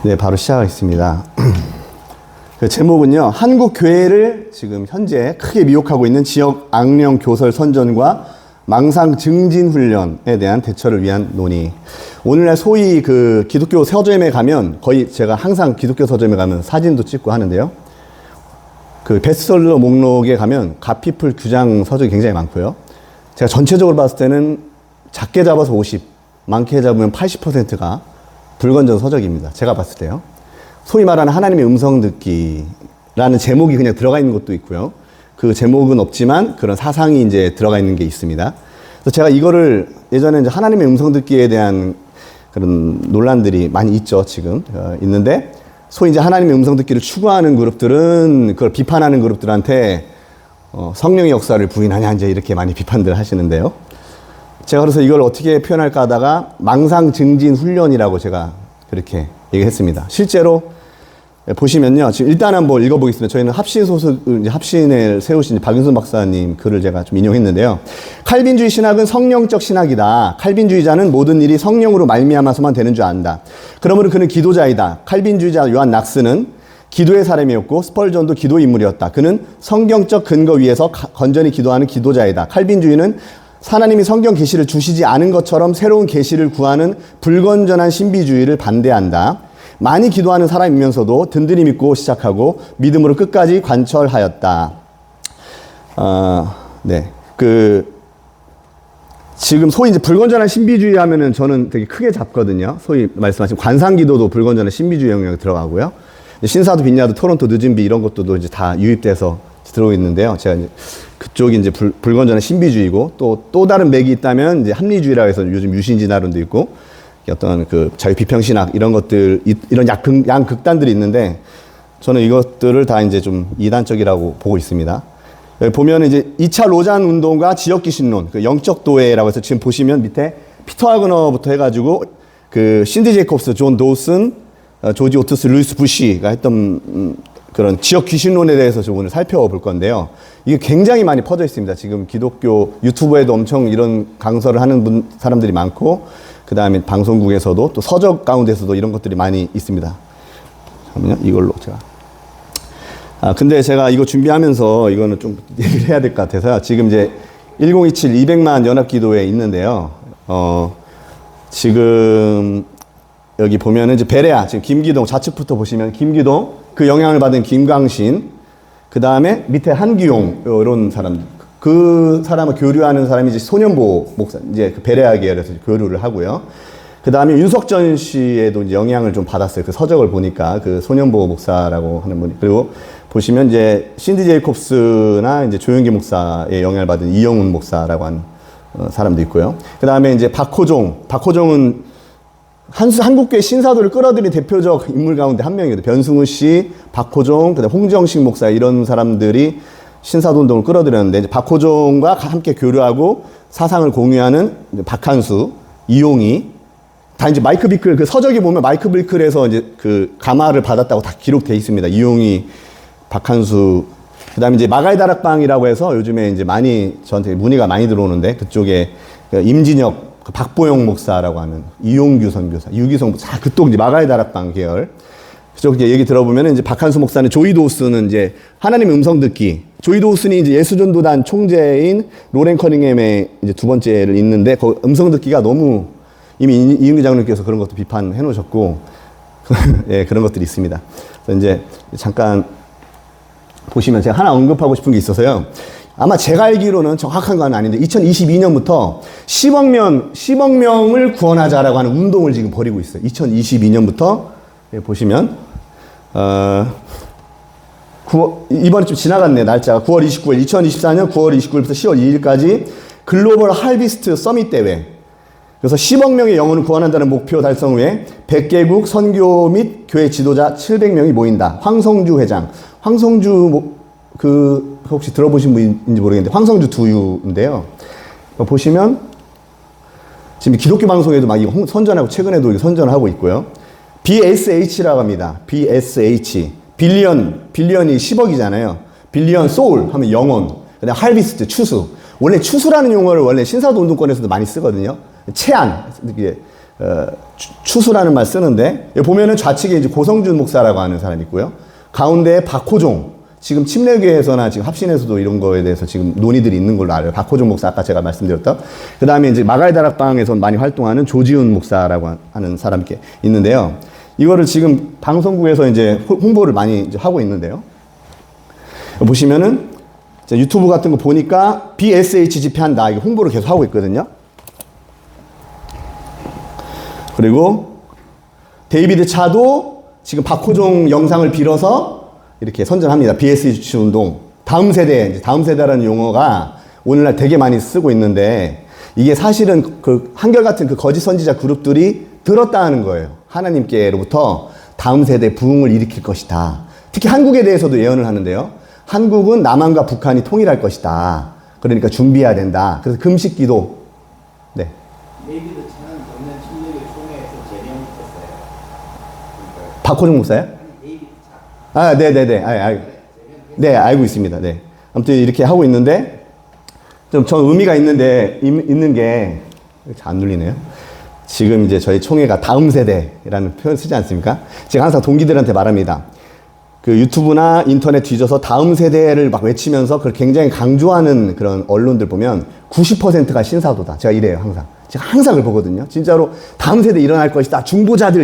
네, 바로 시작하겠습니다. 그 제목은요, 한국 교회를 지금 현재 크게 미혹하고 있는 지역 악령 교설 선전과 망상 증진 훈련에 대한 대처를 위한 논의. 오늘날 소위 그 기독교 서점에 가면 거의 제가 항상 기독교 서점에 가면 사진도 찍고 하는데요. 그 베스트셀러 목록에 가면 갓피플 규장 서적이 굉장히 많고요. 제가 전체적으로 봤을 때는 작게 잡아서 50, 많게 잡으면 80%가 불건전 서적입니다. 제가 봤을 때요. 소위 말하는 하나님의 음성 듣기라는 제목이 그냥 들어가 있는 것도 있고요. 그 제목은 없지만 그런 사상이 이제 들어가 있는 게 있습니다. 그래서 제가 이거를 예전에 이제 하나님의 음성 듣기에 대한 그런 논란들이 많이 있죠, 지금. 있는데, 소위 이제 하나님의 음성 듣기를 추구하는 그룹들은 그걸 비판하는 그룹들한테 성령의 역사를 부인하냐, 이제 이렇게 많이 비판들 하시는데요. 제가 그래서 이걸 어떻게 표현할까 하다가 망상 증진 훈련이라고 제가 그렇게 얘기했습니다. 실제로 보시면요. 지금 일단 한번 읽어보겠습니다. 저희는 합신 소속, 합신을 세우신 박윤선 박사님 글을 제가 좀 인용했는데요. 칼빈주의 신학은 성령적 신학이다. 칼빈주의자는 모든 일이 성령으로 말미암아서만 되는 줄 안다. 그러므로 그는 기도자이다. 칼빈주의자 요한 낙스는 기도의 사람이었고 스펄전도 기도 인물이었다. 그는 성경적 근거 위에서 건전히 기도하는 기도자이다. 칼빈주의는 하나님이 성경 계시를 주시지 않은 것처럼 새로운 계시를 구하는 불건전한 신비주의를 반대한다. 많이 기도하는 사람이면서도 든든히 믿고 시작하고 믿음으로 끝까지 관철하였다. 네. 지금 소위 이제 불건전한 신비주의 하면은 저는 되게 크게 잡거든요. 소위 말씀하신 관상기도도 불건전한 신비주의 영역에 들어가고요. 신사도 빈야도 토론토 늦은비 이런 것도 이제 다 유입돼서 들어오고 있는데요. 제가 이제 그쪽이 이제 불건전한 신비주의고 또 다른 맥이 있다면 이제 합리주의라고 해서 요즘 유신진화론도 있고 어떤 그 자유비평신학 이런 것들, 이런 양극단들이 있는데 저는 이것들을 다 이제 좀 이단적이라고 보고 있습니다. 여기 보면 이제 2차 로잔 운동과 지역귀신론, 그 영적 도회라고 해서 지금 보시면 밑에 피터 하그너부터 해가지고 그 신디 제이콥스, 존 도슨, 조지 오투스, 루이스 부시가 했던 그런 지역 귀신론에 대해서 좀 오늘 살펴볼 건데요. 이게 굉장히 많이 퍼져 있습니다. 지금 기독교 유튜브에도 엄청 이런 강설을 하는 사람들이 많고, 그 다음에 방송국에서도 또 서적 가운데서도 이런 것들이 많이 있습니다. 잠깐만요. 이걸로 제가. 근데 제가 이거 준비하면서 이거는 좀 얘기를 해야 될 것 같아서요. 지금 이제 1027 200만 연합기도에 있는데요. 지금 여기 보면은 이제 베레아, 지금 김기동 좌측부터 보시면 김기동, 그 영향을 받은 김광신, 그 다음에 밑에 한기용, 이런 사람, 그 사람을 교류하는 사람이 이제 소년보 목사, 이제 그 베레아 계열에서 교류를 하고요. 그 다음에 윤석전 씨에도 이제 영향을 좀 받았어요. 그 서적을 보니까 그 소년보 목사라고 하는 분이. 그리고 보시면 이제 신디 제이콥스나 이제 조영기 목사의 영향을 받은 이영훈 목사라고 하는 사람도 있고요. 그 다음에 이제 박호종은 한국교회 신사도를 끌어들인 대표적 인물 가운데 한 명이거든요. 변승우 씨, 박호종, 그다음 홍정식 목사 이런 사람들이 신사도 운동을 끌어들였는데 이제 박호종과 함께 교류하고 사상을 공유하는 박한수, 이용희 다 이제 마이크 비클 그 서적에 보면 마이크 비클에서 이제 그 가마를 받았다고 다 기록돼 있습니다. 이용희, 박한수, 그다음에 이제 마가이 다락방이라고 해서 요즘에 이제 많이 저한테 문의가 많이 들어오는데 그쪽에 임진혁 그 박보영 목사라고 하는 이용규 선교사, 유기성 목사, 그쪽 이제 마가의 다락방 계열. 그쪽 이제 얘기 들어보면 이제 박한수 목사는 조이 도우스는 이제 하나님의 음성 듣기. 조이 도우스는 이제 예수전도단 총재인 로렌 커닝햄의 이제 두 번째를 잇는데 그 음성 듣기가 너무 이미 이은기 장로님께서 그런 것도 비판해 놓으셨고, 예, 그런 것들이 있습니다. 그래서 이제 잠깐 보시면 제가 하나 언급하고 싶은 게 있어서요. 아마 제가 알기로는 정확한 건 아닌데 2022년부터 10억 명을 구원하자라고 하는 운동을 지금 벌이고 있어요. 2022년부터 보시면 이번에 좀 지나갔네, 날짜가. 9월 29일, 2024년 9월 29일부터 10월 2일까지 글로벌 할비스트 서밋 대회. 그래서 10억 명의 영혼을 구원한다는 목표 달성 후에 100개국 선교 및 교회 지도자 700명이 모인다. 황성주 회장. 황성주 혹시 들어보신 분인지 모르겠는데 황성주 두유인데요. 보시면 지금 기독교 방송에도 막 이거 선전하고 최근에도 이거 선전하고 있고요. BSH라고 합니다. BSH. 빌리언이 10억이잖아요. 빌리언 소울 하면 영혼. 그다음 할비스트 추수. 원래 추수라는 용어를 원래 신사도 운동권에서도 많이 쓰거든요. 체안. 추수라는 말 쓰는데, 여기 보면은 좌측에 이제 고성준 목사라고 하는 사람이 있고요. 가운데에 박호종, 지금 침례교회에서나 지금 합신에서도 이런 거에 대해서 지금 논의들이 있는 걸로 알아요. 박호종 목사, 아까 제가 말씀드렸던. 그 다음에 이제 마가의다락방에서 많이 활동하는 조지훈 목사라고 하는 사람이 이렇게 있는데요. 이거를 지금 방송국에서 이제 홍보를 많이 이제 하고 있는데요. 보시면은 유튜브 같은 거 보니까 BSH 집회한다. 이거 홍보를 계속 하고 있거든요. 그리고 데이비드 차도 지금 박호종 영상을 빌어서 이렇게 선전합니다. BSH 운동. 다음 세대라는 용어가 오늘날 되게 많이 쓰고 있는데, 이게 사실은 그 한결같은 그 거짓 선지자 그룹들이 들었다는 거예요. 하나님께로부터 다음 세대 부흥을 일으킬 것이다. 특히 한국에 대해서도 예언을 하는데요. 한국은 남한과 북한이 통일할 것이다. 그러니까 준비해야 된다. 그래서 금식 기도. 네. 데이비드 차는 작년 침례교 총회에서 제명됐어요. 박호종 목사요? 데이비드 차. 아, 네네네. 네, 알고 있습니다. 네. 아무튼 이렇게 하고 있는데, 좀 전 의미가 있는 게, 잘 안 눌리네요. 지금 이제 저희 총회가 다음 세대라는 표현 쓰지 않습니까? 제가 항상 동기들한테 말합니다. 그 유튜브나 인터넷 뒤져서 다음 세대를 막 외치면서 그걸 굉장히 강조하는 그런 언론들 보면 90%가 신사도다. 제가 이래요, 항상. 제가 항상 그걸 보거든요. 진짜로 다음 세대 일어날 것이다. 중보자들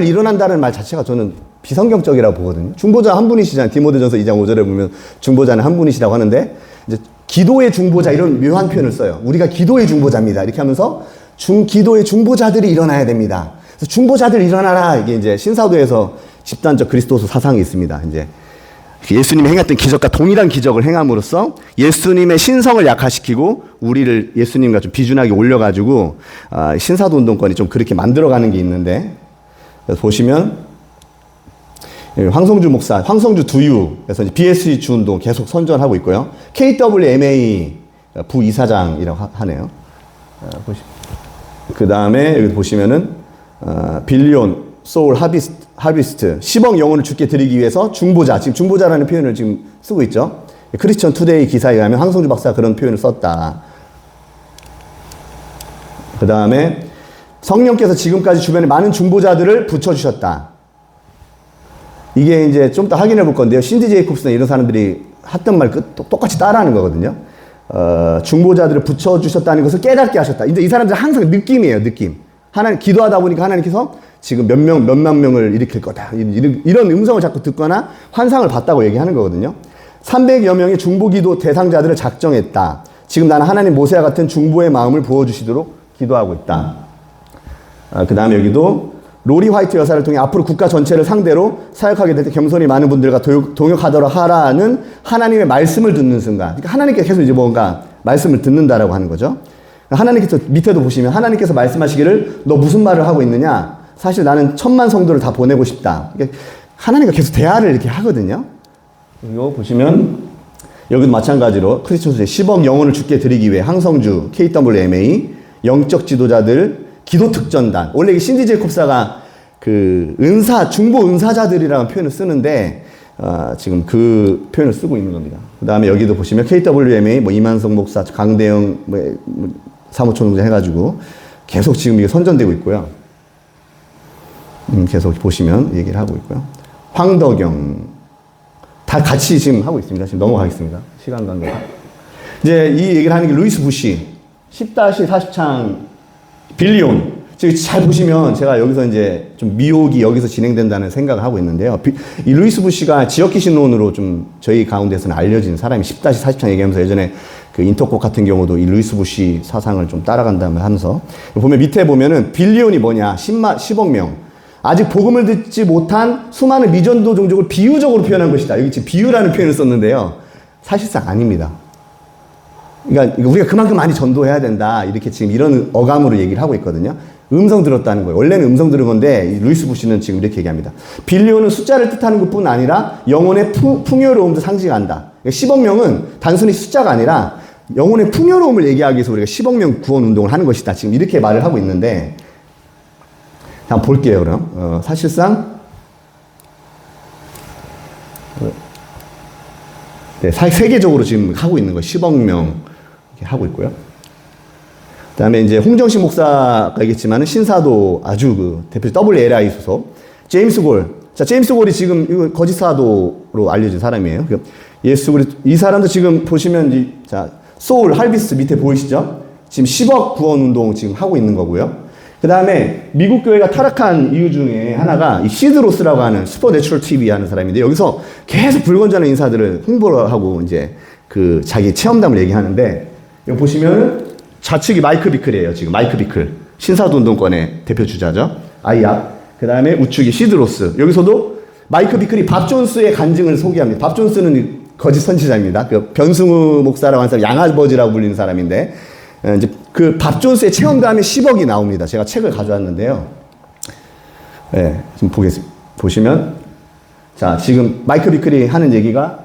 일어난다는 말 자체가 저는 비성경적이라고 보거든요. 중보자 한 분이시잖아요. 디모데전서 2장 5절에 보면 중보자는 한 분이시라고 하는데, 이제 기도의 중보자 이런 묘한 표현을 써요. 우리가 기도의 중보자입니다. 이렇게 하면서 기도의 중보자들이 일어나야 됩니다. 그래서 중보자들 일어나라. 이게 이제 신사도에서 집단적 그리스도서 사상이 있습니다. 이제 예수님이 행했던 기적과 동일한 기적을 행함으로써 예수님의 신성을 약화시키고 우리를 예수님과 좀 비준하게 올려가지고 신사도 운동권이 좀 그렇게 만들어가는 게 있는데, 보시면 황성주 목사, 황성주 두유에서 BSH 운동 계속 선전하고 있고요. KWMA 부이사장이라고 하네요. 그 다음에 여기 보시면은 빌리온 소울 하비스트 10억 영혼을 주께 드리기 위해서 중보자, 지금 중보자라는 표현을 지금 쓰고 있죠. 크리스천 투데이 기사에 의하면 황성주 박사가 그런 표현을 썼다. 그 다음에 성령께서 지금까지 주변에 많은 중보자들을 붙여주셨다. 이게 이제 좀 더 확인해 볼 건데요. 신디 제이콥스나 이런 사람들이 했던 말 똑같이 따라하는 거거든요. 중보자들을 붙여주셨다는 것을 깨닫게 하셨다. 이제 이 사람들 항상 느낌이에요, 느낌. 하나님, 기도하다 보니까 하나님께서 지금 몇만 명을 일으킬 거다. 이런 음성을 자꾸 듣거나 환상을 봤다고 얘기하는 거거든요. 300여 명의 중보기도 대상자들을 작정했다. 지금 나는 하나님 모세와 같은 중보의 마음을 부어주시도록 기도하고 있다. 그 다음에 여기도 로리 화이트 여사를 통해 앞으로 국가 전체를 상대로 사역하게 될 때 겸손히 많은 분들과 동역하도록 하라는 하나님의 말씀을 듣는 순간. 그러니까 하나님께서 계속 이제 뭔가 말씀을 듣는다라고 하는 거죠. 하나님께서 밑에도 보시면 하나님께서 말씀하시기를 너 무슨 말을 하고 있느냐? 사실 나는 1000만 성도를 다 보내고 싶다. 그러니까 하나님과 계속 대화를 이렇게 하거든요. 이거 보시면 여기도 마찬가지로 크리스천 10억 영혼을 주께 드리기 위해 황성주 KWMA 영적 지도자들 기도 특전단. 원래 이 신디 제이콥사가 그 중보 은사자들이라는 표현을 쓰는데 지금 그 표현을 쓰고 있는 겁니다. 그 다음에 여기도 보시면 KWMA 이만성 목사, 강대영 사무총장 해가지고 계속 지금 이게 선전되고 있고요. 계속 보시면 얘기를 하고 있고요. 황덕영 다 같이 지금 하고 있습니다. 지금 넘어가겠습니다. 시간 관계가. 이제 이 얘기를 하는 게 루이스 부시 10-40창 빌리온. 지금 잘 보시면 제가 여기서 이제 좀 미혹이 여기서 진행된다는 생각을 하고 있는데요. 이 루이스 부시가 지역귀신론으로 좀 저희 가운데서는 알려진 사람이 10-40창 얘기하면서 예전에 그 인터콕 같은 경우도 이 루이스 부시 사상을 좀 따라간다며 하면서 보면 밑에 보면은 빌리온이 뭐냐 10억 명. 아직 복음을 듣지 못한 수많은 미전도 종족을 비유적으로 표현한 것이다. 여기 지금 비유라는 표현을 썼는데요. 사실상 아닙니다. 그러니까 우리가 그만큼 많이 전도해야 된다. 이렇게 지금 이런 어감으로 얘기를 하고 있거든요. 음성 들었다는 거예요. 원래는 음성 들은 건데 루이스 부시는 지금 이렇게 얘기합니다. 빌리온은 숫자를 뜻하는 것뿐 아니라 영혼의 풍요로움도 상징한다. 그러니까 10억 명은 단순히 숫자가 아니라 영혼의 풍요로움을 얘기하기 위해서 우리가 10억 명 구원 운동을 하는 것이다. 지금 이렇게 말을 하고 있는데 한번 볼게요. 그럼 사실상 네, 세계적으로 지금 하고 있는 거 10억 명 이렇게 하고 있고요. 그다음에 이제 홍정식 목사가 있겠지만은 신사도 아주 그 대표 WLI 소속 제임스 골. 자, 제임스 골이 지금 이거 거짓 사도로 알려진 사람이에요. 예수 그리스도 이 사람도 지금 보시면 자, 소울 할비스 밑에 보이시죠? 지금 10억 구원 운동 지금 하고 있는 거고요. 그다음에 미국 교회가 타락한 이유 중에 하나가 이 시드로스라고 하는 슈퍼내추럴 TV 하는 사람인데 여기서 계속 불건전한 인사들을 홍보를 하고 이제 그 자기 체험담을 얘기하는데 여기 보시면 좌측이 마이크 비클이에요. 지금 마이크 비클 신사도 운동권의 대표 주자죠. 아이약. 그다음에 우측이 시드로스. 여기서도 마이크 비클이 밥 존스의 간증을 소개합니다. 밥 존스는 거짓 선지자입니다. 그 변승우 목사라고 하는 사람 양아버지라고 불리는 사람인데 이제 그 밥 존스의 체험담에 10억이 나옵니다. 제가 책을 가져왔는데요. 네, 지금 보시면 자 지금 마이크 비클이 하는 얘기가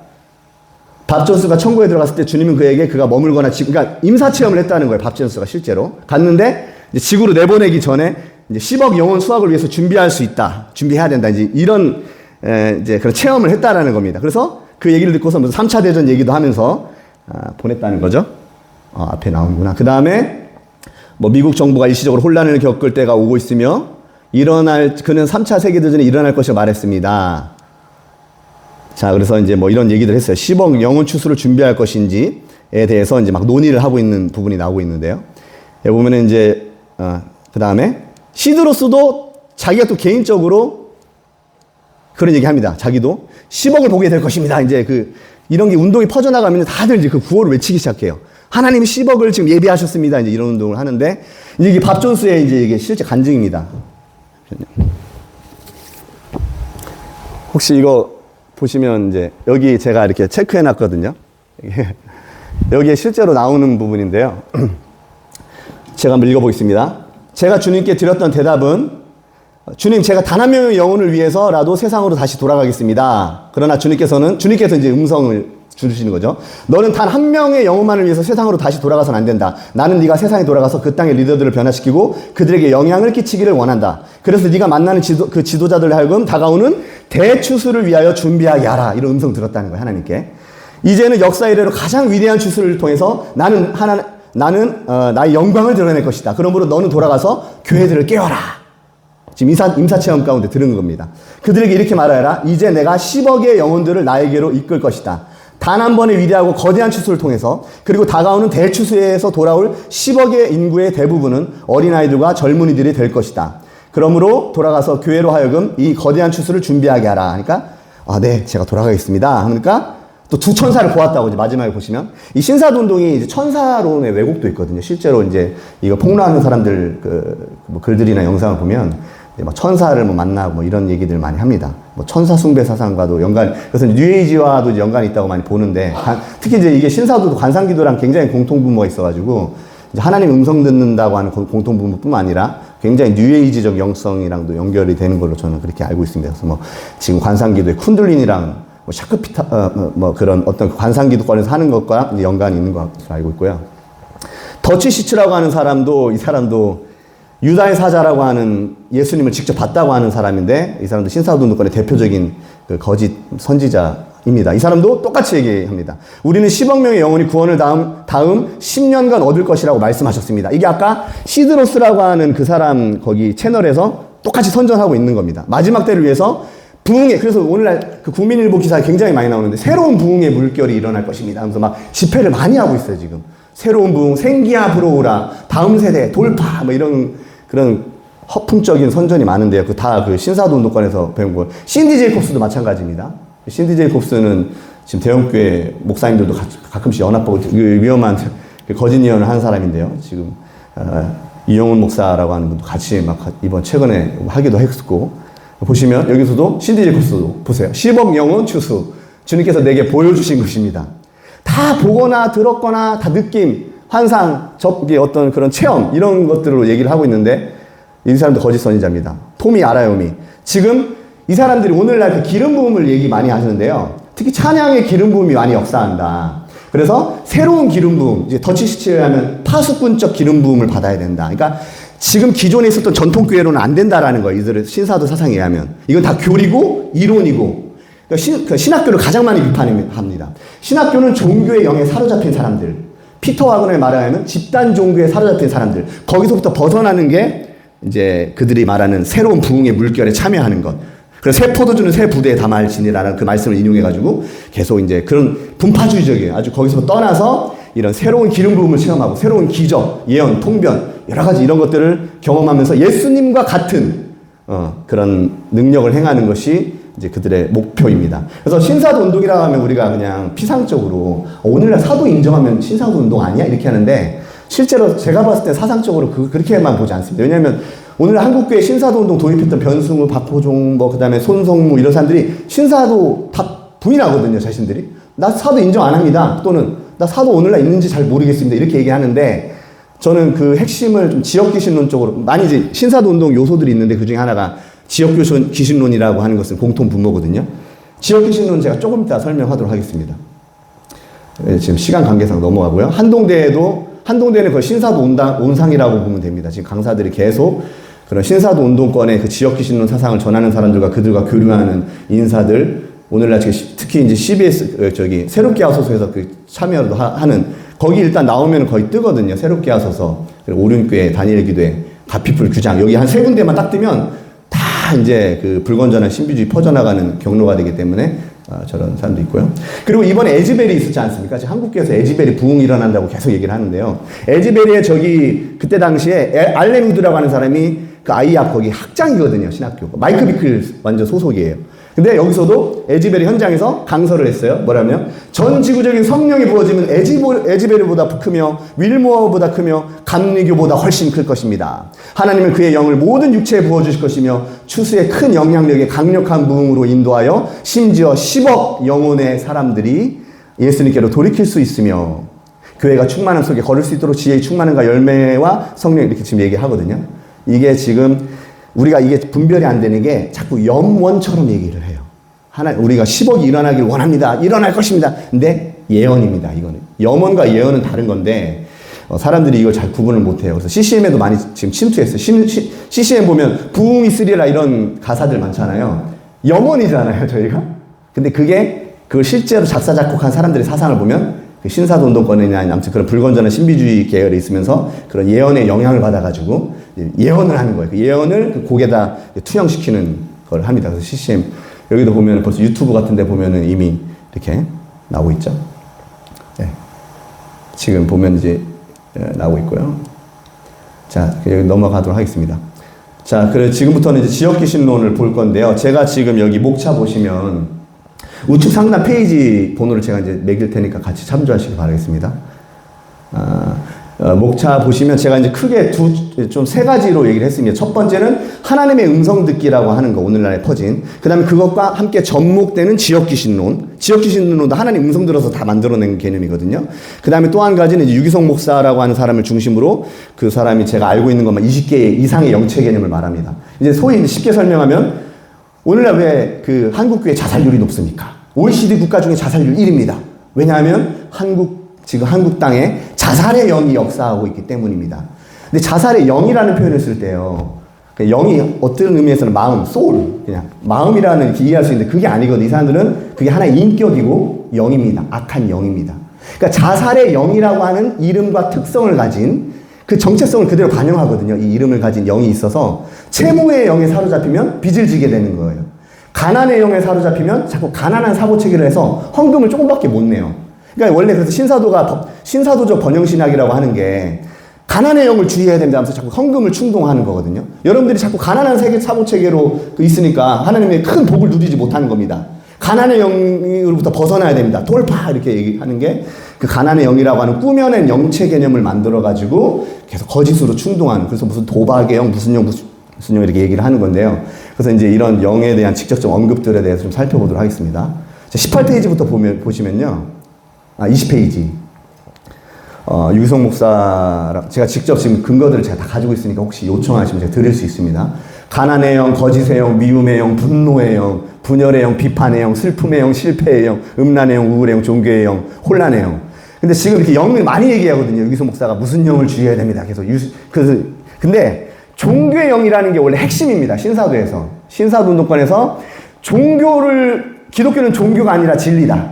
밥 존스가 천국에 들어갔을 때 주님은 그에게 그가 머물거나 그러니까 임사 체험을 했다는 거예요. 밥 존스가 실제로 갔는데 이제 지구로 내보내기 전에 이제 10억 영혼 수확을 위해서 준비할 수 있다, 준비해야 된다 이제 이런 이제 그런 체험을 했다라는 겁니다. 그래서 그 얘기를 듣고서 무슨 3차 대전 얘기도 하면서 보냈다는 거죠. 앞에 나오는구나. 그 다음에 뭐 미국 정부가 일시적으로 혼란을 겪을 때가 오고 있으며 그는 3차 세계대전에 일어날 것을 말했습니다. 자, 그래서 이제 뭐 이런 얘기들 했어요. 10억 영혼 추수를 준비할 것인지에 대해서 이제 막 논의를 하고 있는 부분이 나오고 있는데요. 여기 보면은 이제, 그 다음에 시드로스도 자기가 또 개인적으로 그런 얘기 합니다. 자기도 10억을 보게 될 것입니다. 이제 이런 게 운동이 퍼져나가면 다들 이제 그 구호를 외치기 시작해요. 하나님이 10억을 지금 예비하셨습니다. 이제 이런 운동을 하는데, 이게 밥 존스의 이제 이게 실제 간증입니다. 혹시 이거 보시면 이제 여기 제가 이렇게 체크해 놨거든요. 여기에 실제로 나오는 부분인데요. 제가 한번 읽어보겠습니다. 제가 주님께 드렸던 대답은 주님, 제가 단 한 명의 영혼을 위해서라도 세상으로 다시 돌아가겠습니다. 그러나 주님께서 이제 음성을 주시는 거죠. 너는 단 한 명의 영혼만을 위해서 세상으로 다시 돌아가서는 안 된다. 나는 네가 세상에 돌아가서 그 땅의 리더들을 변화시키고 그들에게 영향을 끼치기를 원한다. 그래서 네가 만나는 그 지도자들 하여금 다가오는 대추수를 위하여 준비하게 하라. 이런 음성 들었다는 거예요, 하나님께. 이제는 역사 이래로 가장 위대한 추수를 통해서 나는 나의 영광을 드러낼 것이다. 그러므로 너는 돌아가서 교회들을 깨워라. 지금 임사체험 가운데 들은 겁니다. 그들에게 이렇게 말하여라. 이제 내가 10억의 영혼들을 나에게로 이끌 것이다. 단 한 번의 위대하고 거대한 추수를 통해서 그리고 다가오는 대추수에서 돌아올 10억의 인구의 대부분은 어린아이들과 젊은이들이 될 것이다. 그러므로 돌아가서 교회로 하여금 이 거대한 추수를 준비하게 하라. 그러니까 네, 제가 돌아가겠습니다. 그러니까 또 두 천사를 보았다고 이제 마지막에 보시면 이 신사도 운동이 이제 천사론의 왜곡도 있거든요. 실제로 이제 이거 폭로하는 사람들 뭐 글들이나 영상을 보면 뭐 천사를 뭐 만나고 뭐 이런 얘기들 많이 합니다. 뭐 천사 숭배 사상과도 그래서 뉴에이지와도 연관이 있다고 많이 보는데 특히 이제 이게 신사도도 관상기도랑 굉장히 공통분모가 있어가지고 이제 하나님 음성 듣는다고 하는 공통분모뿐만 아니라 굉장히 뉴에이지적 영성이랑도 연결이 되는 걸로 저는 그렇게 알고 있습니다. 그래서 뭐 지금 관상기도의 쿤들린이랑 뭐 샤크피타 뭐 그런 어떤 관상기도권에서 하는 것과 연관이 있는 것으로 알고 있고요. 더치 시츠라고 하는 사람도 이 사람도 유다의 사자라고 하는 예수님을 직접 봤다고 하는 사람인데 이 사람도 신사도 운동권의 대표적인 그 거짓 선지자입니다. 이 사람도 똑같이 얘기합니다. 우리는 10억 명의 영혼이 구원을 다음 10년간 얻을 것이라고 말씀하셨습니다. 이게 아까 시드로스라고 하는 그 사람 거기 채널에서 똑같이 선전하고 있는 겁니다. 마지막 때를 위해서 그래서 오늘날 그 국민일보 기사에 굉장히 많이 나오는데 새로운 부흥의 물결이 일어날 것입니다. 하면서 막 집회를 많이 하고 있어요, 지금. 새로운 부흥, 생기야 불어오라, 다음 세대, 돌파, 뭐 이런 그런 허풍적인 선전이 많은데요. 그 신사도 운동권에서 배운 거. 신디 제이콥스도 마찬가지입니다. 신디 제이콥스는 지금 대형교회 목사님들도 가끔씩 연합하고 위험한 거짓 예언을 한 사람인데요. 지금, 이용훈 목사라고 하는 분도 같이 막 이번 최근에 하기도 했었고. 보시면 여기서도 신디 제이콥스도 보세요. 10억 영혼 추수. 주님께서 내게 보여주신 것입니다. 다 보거나 들었거나 다 느낌, 환상, 어떤 그런 체험 이런 것들로 얘기를 하고 있는데 이 사람도 거짓 선지자입니다. 토미 아라요미. 지금 이 사람들이 오늘날 그 기름 부음을 얘기 많이 하시는데요. 특히 찬양의 기름 부음이 많이 역사한다. 그래서 새로운 기름 부음, 이제 더치시치를 하면 파수꾼적 기름 부음을 받아야 된다. 그러니까 지금 기존에 있었던 전통 교회로는 안 된다라는 거예요. 이들의 신사도 사상에 의하면. 이건 다 교리고 이론이고. 신학교를 가장 많이 비판합니다. 신학교는 종교의 영에 사로잡힌 사람들. 피터 와그너의 말에 의하면 집단 종교에 사로잡힌 사람들, 거기서부터 벗어나는 게 이제 그들이 말하는 새로운 부흥의 물결에 참여하는 것. 그래서 새 포도주는 새 부대에 담아지니라는 그 말씀을 인용해가지고 계속 이제 그런 분파주의적이에요. 아주 거기서 떠나서 이런 새로운 기름 부음을 체험하고 새로운 기적, 예언, 통변, 여러 가지 이런 것들을 경험하면서 예수님과 같은 그런 능력을 행하는 것이 이제 그들의 목표입니다. 그래서 신사도 운동이라고 하면 우리가 그냥 피상적으로 오늘날 사도 인정하면 신사도 운동 아니야? 이렇게 하는데 실제로 제가 봤을 때 사상적으로 그렇게만 보지 않습니다. 왜냐하면 오늘날 한국교회 신사도 운동 도입했던 변승우, 박호종, 그 다음에 손성무 이런 사람들이 신사도 다 부인하거든요, 자신들이. 나 사도 인정 안 합니다. 또는 나 사도 오늘날 있는지 잘 모르겠습니다. 이렇게 얘기하는데 저는 그 핵심을 좀 지역귀신론 쪽으로 많이 이제 신사도 운동 요소들이 있는데 그 중에 하나가 지역귀신론이라고 하는 것은 공통 분모거든요. 지역귀신론 제가 조금 이따 설명하도록 하겠습니다. 지금 시간 관계상 넘어가고요. 한동대는 거의 신사도 온상이라고 보면 됩니다. 지금 강사들이 계속 그런 신사도 운동권의 그 지역귀신론 사상을 전하는 사람들과 그들과 교류하는 인사들, 오늘날 특히 이제 CBS, 새롭게 하소서에서 그 참여도 하는, 거기 일단 나오면 거의 뜨거든요. 새롭게 하소서, 오륜교회, 다니엘 기도회, 가피풀 규장, 여기 한 세 군데만 딱 뜨면 다 이제 그 불건전한 신비주의 퍼져나가는 경로가 되기 때문에 저런 사람도 있고요. 그리고 이번에 에즈벨이 있었지 않습니까? 지금 한국교회에서 에즈벨이 부흥이 일어난다고 계속 얘기를 하는데요. 에즈벨의 그때 당시에 알렌 우드라고 하는 사람이 그 아이압 거기 학장이거든요. 신학교. 마이크 비클 완전 소속이에요. 근데 여기서도 에즈벨의 현장에서 강설을 했어요. 뭐라면 전 지구적인 성령이 부어지면 에즈벨보다 크며 윌모어보다 크며 감리교보다 훨씬 클 것입니다. 하나님은 그의 영을 모든 육체에 부어주실 것이며 추수의 큰 영향력에 강력한 부흥으로 인도하여 심지어 10억 영혼의 사람들이 예수님께로 돌이킬 수 있으며 교회가 충만함 속에 걸을 수 있도록 지혜의 충만함과 열매와 성령 이렇게 지금 얘기하거든요. 이게 지금 우리가 이게 분별이 안 되는 게 자꾸 염원처럼 얘기를 해요. 우리가 10억이 일어나길 원합니다. 일어날 것입니다. 근데 예언입니다. 이거는. 염원과 예언은 다른 건데 사람들이 이걸 잘 구분을 못 해요. 그래서 CCM에도 많이 지금 침투했어요. CCM 보면 부흥이 있으리라 이런 가사들 많잖아요. 염원이잖아요, 저희가. 근데 그걸 실제로 작사, 작곡한 사람들의 사상을 보면 그 신사도 운동권이나 아무튼 그런 불건전한 신비주의 계열에 있으면서 그런 예언의 영향을 받아가지고 예언을 하는 거예요. 그 예언을 그 곡에다 투영시키는 걸 합니다. 그래서 CCM 여기도 보면 벌써 유튜브 같은 데 보면은 이미 이렇게 나오고 있죠. 네. 지금 보면 이제 나오고 있고요. 자, 여기 넘어가도록 하겠습니다. 자, 그래 지금부터는 이제 지역귀신론을 볼 건데요. 제가 지금 여기 목차 보시면 우측 상단 페이지 번호를 제가 이제 매길 테니까 같이 참조하시기 바라겠습니다. 목차 보시면 제가 이제 크게 좀 세 가지로 얘기를 했습니다. 첫 번째는 하나님의 음성 듣기라고 하는 거, 오늘날에 퍼진. 그 다음에 그것과 함께 접목되는 지역귀신론. 지역귀신론도 하나님 음성 들어서 다 만들어낸 개념이거든요. 그 다음에 또 한 가지는 이제 유기성 목사라고 하는 사람을 중심으로 그 사람이 제가 알고 있는 것만 20개 이상의 영체 개념을 말합니다. 이제 소위 쉽게 설명하면 오늘날 왜 그 한국교회 자살률이 높습니까? OECD 국가 중에 자살률 1위입니다. 왜냐하면 지금 한국 땅에 자살의 영이 역사하고 있기 때문입니다. 근데 자살의 영이라는 표현을 쓸 때요. 영이 어떤 의미에서는 마음, 소울, 그냥 마음이라는 이렇게 이해할 수 있는데 그게 아니거든요. 이 사람들은 그게 하나의 인격이고 영입니다. 악한 영입니다. 그러니까 자살의 영이라고 하는 이름과 특성을 가진 그 정체성을 그대로 반영하거든요. 이 이름을 가진 영이 있어서 채무의 영에 사로잡히면 빚을 지게 되는 거예요. 가난의 영에 사로잡히면 자꾸 가난한 사고체계를 해서 헌금을 조금밖에 못 내요. 그러니까 원래 그래서 신사도적 번영신학이라고 하는 게 가난의 영을 주의해야 된다 하면서 자꾸 헌금을 충동하는 거거든요. 여러분들이 자꾸 가난한 사고체계로 있으니까 하나님의 큰 복을 누리지 못하는 겁니다. 가난의 영으로부터 벗어나야 됩니다. 돌파! 이렇게 얘기하는 게 그 가난의 영이라고 하는 꾸며낸 영체 개념을 만들어가지고 계속 거짓으로 충동하는, 그래서 무슨 도박의 영, 무슨 영 이렇게 얘기를 하는 건데요. 그래서 이제 이런 영에 대한 직접적 언급들에 대해서 좀 살펴보도록 하겠습니다. 18페이지부터 보시면요. 20페이지. 유기성 목사, 제가 직접 지금 근거들을 제가 다 가지고 있으니까 혹시 요청하시면 제가 드릴 수 있습니다. 가난의 영, 거짓의 영, 미움의 영, 분노의 영, 분열의 영, 비판의 영, 슬픔의 영, 실패의 영, 음란의 영, 우울의 영, 종교의 영, 혼란의 영. 근데 지금 이렇게 영을 많이 얘기하거든요. 유기성 목사가 무슨 영을 주의해야 됩니다. 계속. 근데 종교의 영이라는 게 원래 핵심입니다. 신사도 운동권에서 기독교는 종교가 아니라 진리다.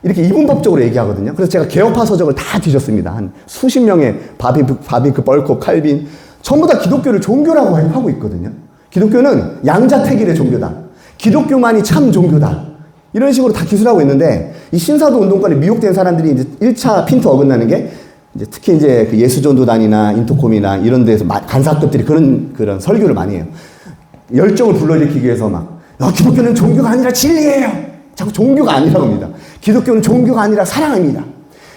이렇게 이분법적으로 얘기하거든요. 그래서 제가 개혁파 서적을 다 뒤졌습니다. 한 수십 명의 바비크, 벌콕, 칼빈 전부 다 기독교를 종교라고 하고 있거든요. 기독교는 양자택일의 종교다. 기독교만이 참 종교다. 이런 식으로 다 기술하고 있는데 이 신사도 운동권에 미혹된 사람들이 이제 1차 핀트 어긋나는 게 이제 특히 이제 그 예수전도단이나 인터콤이나 이런 데서 간사급들이 그런 설교를 많이 해요. 열정을 불러일으키기 위해서 막 기독교는 종교가 아니라 진리예요. 자꾸 종교가 아니라고 합니다. 기독교는 종교가 아니라 사랑입니다.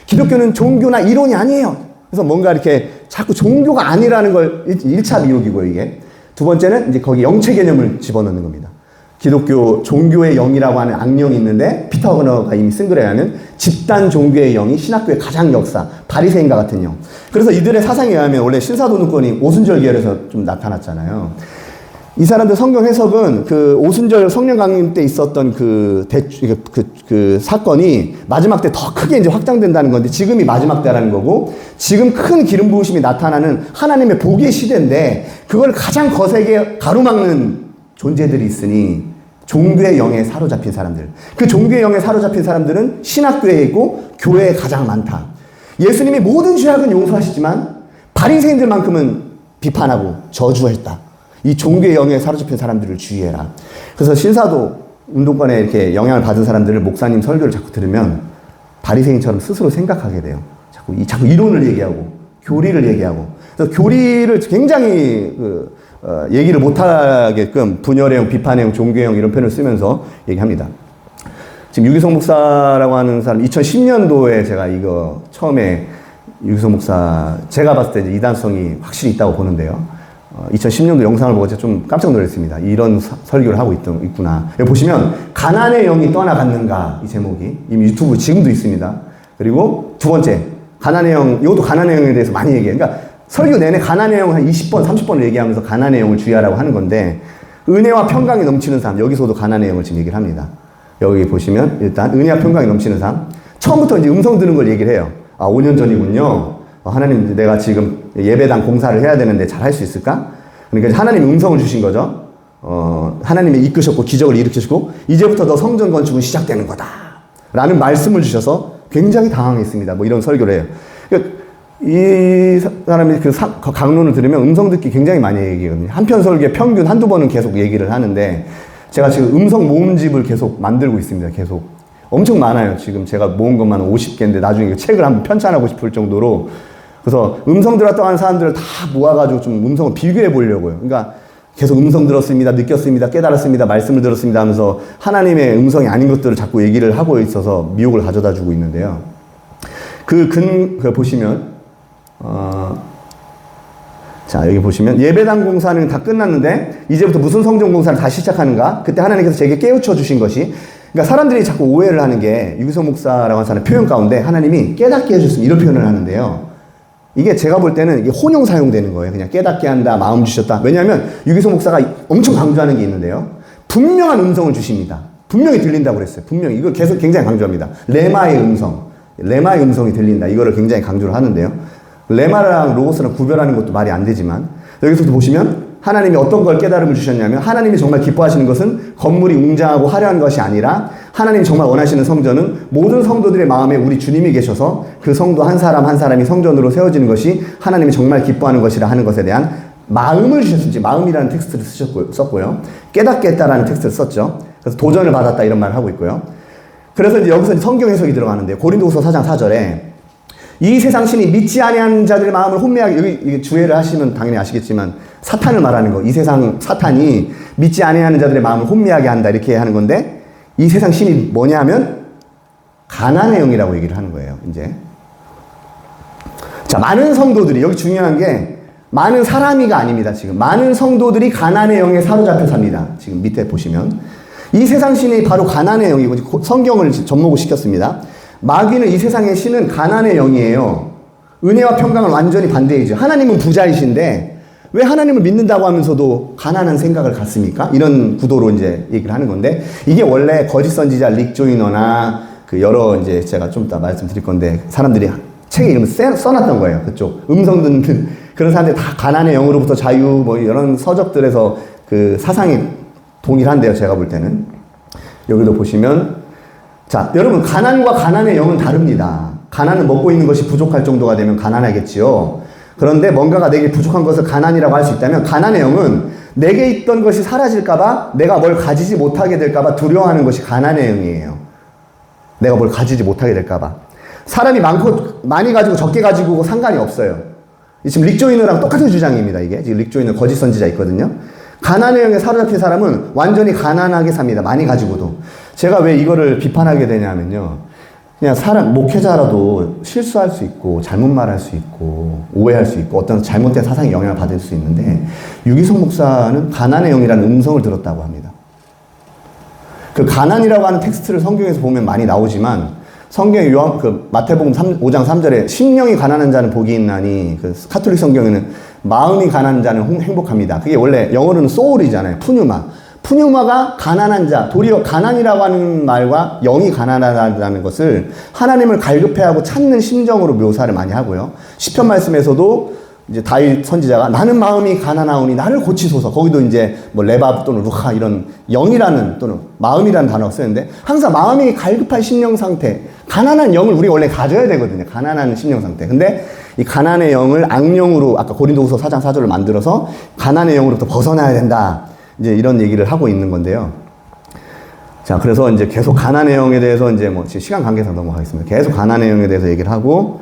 기독교는 종교나 이론이 아니에요. 그래서 뭔가 이렇게 자꾸 종교가 아니라는 걸 1차 미혹이고 이게. 두 번째는 이제 거기 영체 개념을 집어넣는 겁니다. 기독교 종교의 영이라고 하는 악령이 있는데 피터 어거너가 이미 쓴 글에 하는 집단 종교의 영이 신학교의 가장 역사, 바리새인과 같은 영. 그래서 이들의 사상에 의하면 원래 신사도는권이 오순절 계열에서 좀 나타났잖아요. 이 사람들 성경 해석은 그 오순절 성령 강림 때 있었던 그 사건이 마지막 때 더 크게 이제 확장된다는 건데 지금이 마지막 때라는 거고 지금 큰 기름 부으심이 나타나는 하나님의 복의 시대인데 그걸 가장 거세게 가로막는 존재들이 있으니 종교의 영에 사로잡힌 사람들. 그 종교의 영에 사로잡힌 사람들은 신학교에 있고 교회에 가장 많다. 예수님이 모든 죄악은 용서하시지만 바리새인들만큼은 비판하고 저주했다. 이 종교의 영에 사로잡힌 사람들을 주의해라. 그래서 신사도 운동권에 이렇게 영향을 받은 사람들을 목사님 설교를 자꾸 들으면 바리새인처럼 스스로 생각하게 돼요. 자꾸 이론을 얘기하고 교리를 얘기하고. 그래서 교리를 굉장히 얘기를 못하게끔 분열의 영, 비판의 영, 종교의 영 이런 표현을 쓰면서 얘기합니다. 지금 유기성 목사라고 하는 사람 2010년도에 제가 이거 처음에 유기성 목사 제가 봤을 때 이제 이단성이 확실히 있다고 보는데요. 2010년도 영상을 보고 제가 좀 깜짝 놀랐습니다. 이런 설교를 하고 있구나. 여기 보시면 가난의 영이 떠나갔는가 이 제목이 이미 유튜브 지금도 있습니다. 그리고 두 번째 가난의 영, 이것도 가난의 영에 대해서 많이 얘기해요. 그러니까 설교 내내 가난의 영을 한 20번, 30번을 얘기하면서 가난의 영을 주의하라고 하는 건데 은혜와 평강이 넘치는 삶, 여기서도 가난의 영을 지금 얘기를 합니다. 여기 보시면 일단 은혜와 평강이 넘치는 삶. 처음부터 이제 음성 드는 걸 얘기를 해요. 5년 전이군요. 하나님, 내가 지금 예배당 공사를 해야 되는데 잘 할 수 있을까? 그러니까 하나님이 음성을 주신 거죠. 하나님이 이끄셨고 기적을 일으키시고 이제부터 너 성전 건축은 시작되는 거다. 라는 말씀을 주셔서 굉장히 당황했습니다. 뭐 이런 설교를 해요. 그러니까 이 사람이 그 강론을 들으면 음성 듣기 굉장히 많이 얘기하거든요. 한편 설교에 평균 한두 번은 계속 얘기를 하는데 제가 지금 음성 모음집을 계속 만들고 있습니다. 계속. 엄청 많아요. 지금 제가 모은 것만 50개인데 나중에 책을 한번 편찬하고 싶을 정도로. 그래서 음성 들었다고 하는 사람들을 다 모아가지고 좀 음성을 비교해 보려고요. 그러니까 계속 음성 들었습니다, 느꼈습니다, 깨달았습니다, 말씀을 들었습니다 하면서 하나님의 음성이 아닌 것들을 자꾸 얘기를 하고 있어서 미혹을 가져다 주고 있는데요. 보시면, 자, 여기 보시면 예배당 공사는 다 끝났는데 이제부터 무슨 성전 공사를 다시 시작하는가? 그때 하나님께서 제게 깨우쳐 주신 것이 그러니까 사람들이 자꾸 오해를 하는 게 유기성 목사라고 하는 사람 표현 가운데 하나님이 깨닫게 해주셨으면 이런 표현을 하는데요. 이게 제가 볼 때는 이게 혼용 사용되는 거예요. 그냥 깨닫게 한다, 마음 주셨다. 왜냐하면 유기성 목사가 엄청 강조하는 게 있는데요. 분명한 음성을 주십니다. 분명히 들린다고 그랬어요. 분명히. 이걸 계속 굉장히 강조합니다. 레마의 음성. 레마의 음성이 들린다. 이거를 굉장히 강조를 하는데요. 레마랑 로고스랑 구별하는 것도 말이 안 되지만 여기서도 보시면 하나님이 어떤 걸 깨달음을 주셨냐면 하나님이 정말 기뻐하시는 것은 건물이 웅장하고 화려한 것이 아니라 하나님이 정말 원하시는 성전은 모든 성도들의 마음에 우리 주님이 계셔서 그 성도 한 사람 한 사람이 성전으로 세워지는 것이 하나님이 정말 기뻐하는 것이라 하는 것에 대한 마음을 주셨는지 마음이라는 텍스트를 썼고요. 깨닫게 했다라는 텍스트를 썼죠. 그래서 도전을 받았다 이런 말을 하고 있고요. 그래서 이제 여기서 성경 해석이 들어가는데 고린도후서 4장 4절에 이 세상 신이 믿지 아니하는 자들의 마음을 혼미하게 여기 주의를 하시면 당연히 아시겠지만 사탄을 말하는 거. 이 세상 사탄이 믿지 아니하는 자들의 마음을 혼미하게 한다 이렇게 하는 건데 이 세상 신이 뭐냐 하면 가난의 영이라고 얘기를 하는 거예요. 이제 자 많은 성도들이 여기 중요한 게 많은 사람이가 아닙니다. 지금 많은 성도들이 가난의 영에 사로잡혀 삽니다. 지금 밑에 보시면 이 세상 신이 바로 가난의 영이고 성경을 접목을 시켰습니다. 마귀는 이 세상의 신은 가난의 영이에요. 은혜와 평강을 완전히 반대이죠. 하나님은 부자이신데 왜 하나님을 믿는다고 하면서도 가난한 생각을 갖습니까? 이런 구도로 이제 얘기를 하는 건데 이게 원래 거짓 선지자 릭 조이너나 그 여러 이제 제가 좀 이따 말씀드릴 건데 사람들이 책에 이름을 써놨던 거예요. 그쪽 음성 듣는 그런 사람들 다 가난의 영으로부터 자유 뭐 이런 서적들에서 그 사상이 동일한데요. 제가 볼 때는 여기도 보시면 자, 여러분, 가난과 가난의 영은 다릅니다. 가난은 먹고 있는 것이 부족할 정도가 되면 가난하겠지요. 그런데 뭔가가 내게 부족한 것을 가난이라고 할 수 있다면, 가난의 영은 내게 있던 것이 사라질까봐, 내가 뭘 가지지 못하게 될까봐 두려워하는 것이 가난의 영이에요. 내가 뭘 가지지 못하게 될까봐. 사람이 많이 가지고 적게 가지고 상관이 없어요. 지금 릭 조이너랑 똑같은 주장입니다, 이게. 지금 릭 조이너 거짓 선지자 있거든요. 가난의 영에 사로잡힌 사람은 완전히 가난하게 삽니다. 많이 가지고도. 제가 왜 이거를 비판하게 되냐면요. 그냥 사람, 목회자라도 실수할 수 있고, 잘못 말할 수 있고, 오해할 수 있고, 어떤 잘못된 사상의 영향을 받을 수 있는데, 유기성 목사는 가난의 영이라는 음성을 들었다고 합니다. 그 가난이라고 하는 텍스트를 성경에서 보면 많이 나오지만, 성경의 마태복음 5장 3절에 심령이 가난한 자는 복이 있나니, 그 카톨릭 성경에는 마음이 가난한 자는 행복합니다. 그게 원래 영어로는 soul이잖아요. 푸뉴마. 푸뉴마가 가난한 자, 도리어 가난이라고 하는 말과 영이 가난하다는 것을 하나님을 갈급해하고 찾는 심정으로 묘사를 많이 하고요. 시편 말씀에서도 이제 다윗 선지자가 나는 마음이 가난하오니 나를 고치소서. 거기도 이제 뭐 레바 또는 루카 이런 영이라는 또는 마음이라는 단어가 쓰는데 항상 마음이 갈급한 심령 상태, 가난한 영을 우리가 원래 가져야 되거든요. 가난한 심령 상태. 근데 이 가난의 영을 악령으로 아까 고린도후서 4장 4절을 만들어서 가난의 영으로부터 벗어나야 된다. 이제 이런 얘기를 하고 있는 건데요. 자, 그래서 이제 계속 가난의 영에 대해서 이제 뭐 시간 관계상 넘어가겠습니다. 계속 가난의 영에 대해서 얘기를 하고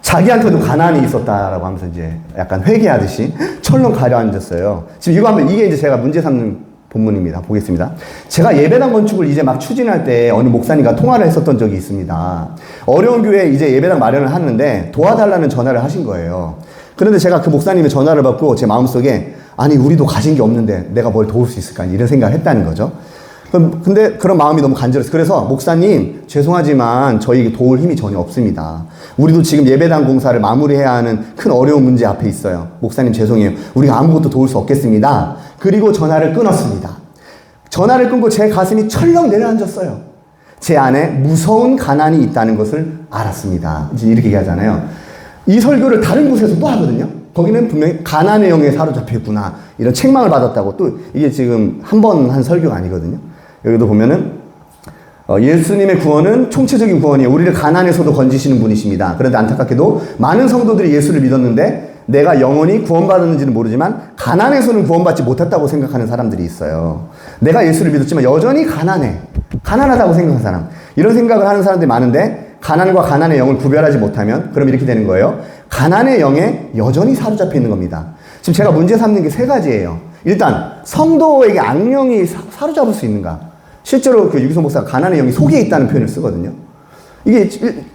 자기한테도 가난이 있었다라고 하면서 이제 약간 회개하듯이 철렁 가려앉았어요. 지금 이거 하면 이게 이제 제가 문제 삼는 본문입니다. 보겠습니다. 제가 예배당 건축을 이제 막 추진할 때 어느 목사님과 통화를 했었던 적이 있습니다. 어려운 교회에 이제 예배당 마련을 하는데 도와달라는 전화를 하신 거예요. 그런데 제가 그 목사님의 전화를 받고 제 마음속에 아니 우리도 가진 게 없는데 내가 뭘 도울 수 있을까 이런 생각을 했다는 거죠. 근데 그런 마음이 너무 간절했어요. 그래서 목사님 죄송하지만 저희 도울 힘이 전혀 없습니다. 우리도 지금 예배당 공사를 마무리해야 하는 큰 어려운 문제 앞에 있어요. 목사님 죄송해요. 우리가 아무것도 도울 수 없겠습니다. 그리고 전화를 끊었습니다. 전화를 끊고 제 가슴이 철렁 내려앉았어요. 제 안에 무서운 가난이 있다는 것을 알았습니다. 이제 이렇게 얘기하잖아요. 이 설교를 다른 곳에서 또 하거든요. 거기는 분명히 가난의 영에 사로잡혔구나 이런 책망을 받았다고. 또 이게 지금 한 번 한 설교가 아니거든요. 여기도 보면은 예수님의 구원은 총체적인 구원이에요. 우리를 가난에서도 건지시는 분이십니다. 그런데 안타깝게도 많은 성도들이 예수를 믿었는데 내가 영원히 구원받았는지는 모르지만 가난에서는 구원받지 못했다고 생각하는 사람들이 있어요. 내가 예수를 믿었지만 여전히 가난하다고 생각하는 사람, 이런 생각을 하는 사람들이 많은데 가난과 가난의 영을 구별하지 못하면 그럼 이렇게 되는 거예요. 가난의 영에 여전히 사로잡혀 있는 겁니다. 지금 제가 문제 삼는 게 세 가지예요. 일단 성도에게 악령이 사로잡을 수 있는가? 실제로 그 유기성 목사가 가난의 영이 속에 있다는 표현을 쓰거든요. 이게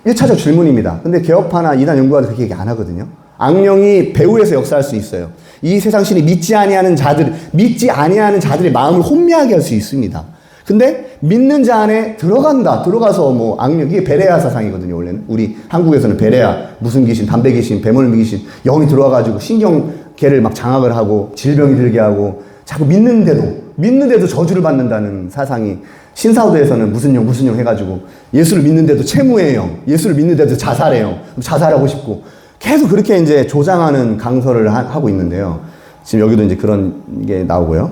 1차적 질문입니다. 근데 개혁파나 이단 연구가도 그렇게 얘기 안 하거든요. 악령이 배후에서 역사할 수 있어요. 이 세상 신이 믿지 아니하는 자들의 마음을 혼미하게 할 수 있습니다. 근데 믿는 자 안에 들어가서 뭐 악령, 이게 베레아 사상이거든요, 원래는. 우리 한국에서는 베레아, 무슨 귀신, 담배 귀신, 배멀미 귀신, 영이 들어와가지고 신경계를 막 장악을 하고 질병이 들게 하고 자꾸 믿는데도 저주를 받는다는 사상이, 신사도에서는 무슨 영 해가지고 예수를 믿는데도 채무의 영, 예수를 믿는데도 자살의 영, 자살하고 싶고 계속 그렇게 이제 조장하는 강설을 하고 있는데요. 지금 여기도 이제 그런 게 나오고요.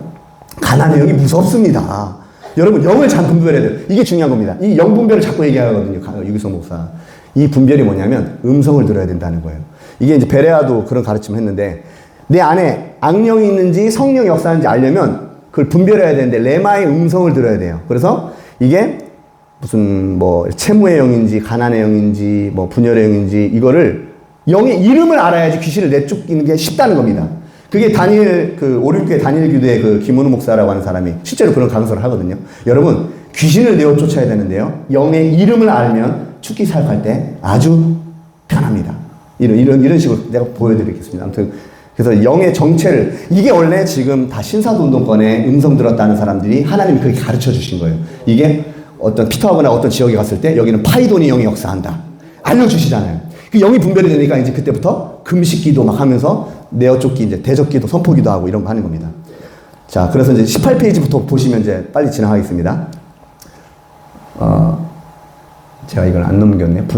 가난의 영이 무섭습니다. 여러분, 영을 잘 분별해야 돼요. 이게 중요한 겁니다. 이 영 분별을 자꾸 얘기하거든요, 유기성 목사. 이 분별이 뭐냐면 음성을 들어야 된다는 거예요. 이게 이제 베레아도 그런 가르침을 했는데 내 안에 악령이 있는지 성령이 역사하는지 알려면 그걸 분별해야 되는데 레마의 음성을 들어야 돼요. 그래서 이게 무슨 뭐 채무의 영인지 가난의 영인지 뭐 분열의 영인지 이거를 영의 이름을 알아야지 귀신을 내쫓기는 게 쉽다는 겁니다. 그게 오륜교회 다니엘 교대의 그 김은우 목사라고 하는 사람이 실제로 그런 강설을 하거든요. 여러분, 귀신을 내어 쫓아야 되는데요. 영의 이름을 알면 죽기 사역할 때 아주 편합니다. 이런 식으로 내가 보여드리겠습니다. 아무튼 그래서 영의 정체를, 이게 원래 지금 다 신사도 운동권에 음성 들었다는 사람들이 하나님이 그렇게 가르쳐 주신 거예요. 이게 어떤 피터하거나 어떤 지역에 갔을 때 여기는 파이돈이 영이 역사한다. 알려주시잖아요. 그 영이 분별이 되니까 이제 그때부터 금식기도 막 하면서 내어쫓기, 이제 대적기도 선포기도 하고 이런 거 하는 겁니다. 자, 그래서 이제 18페이지부터 보시면 이제 빨리 지나가겠습니다. 제가 이걸 안 넘겼네.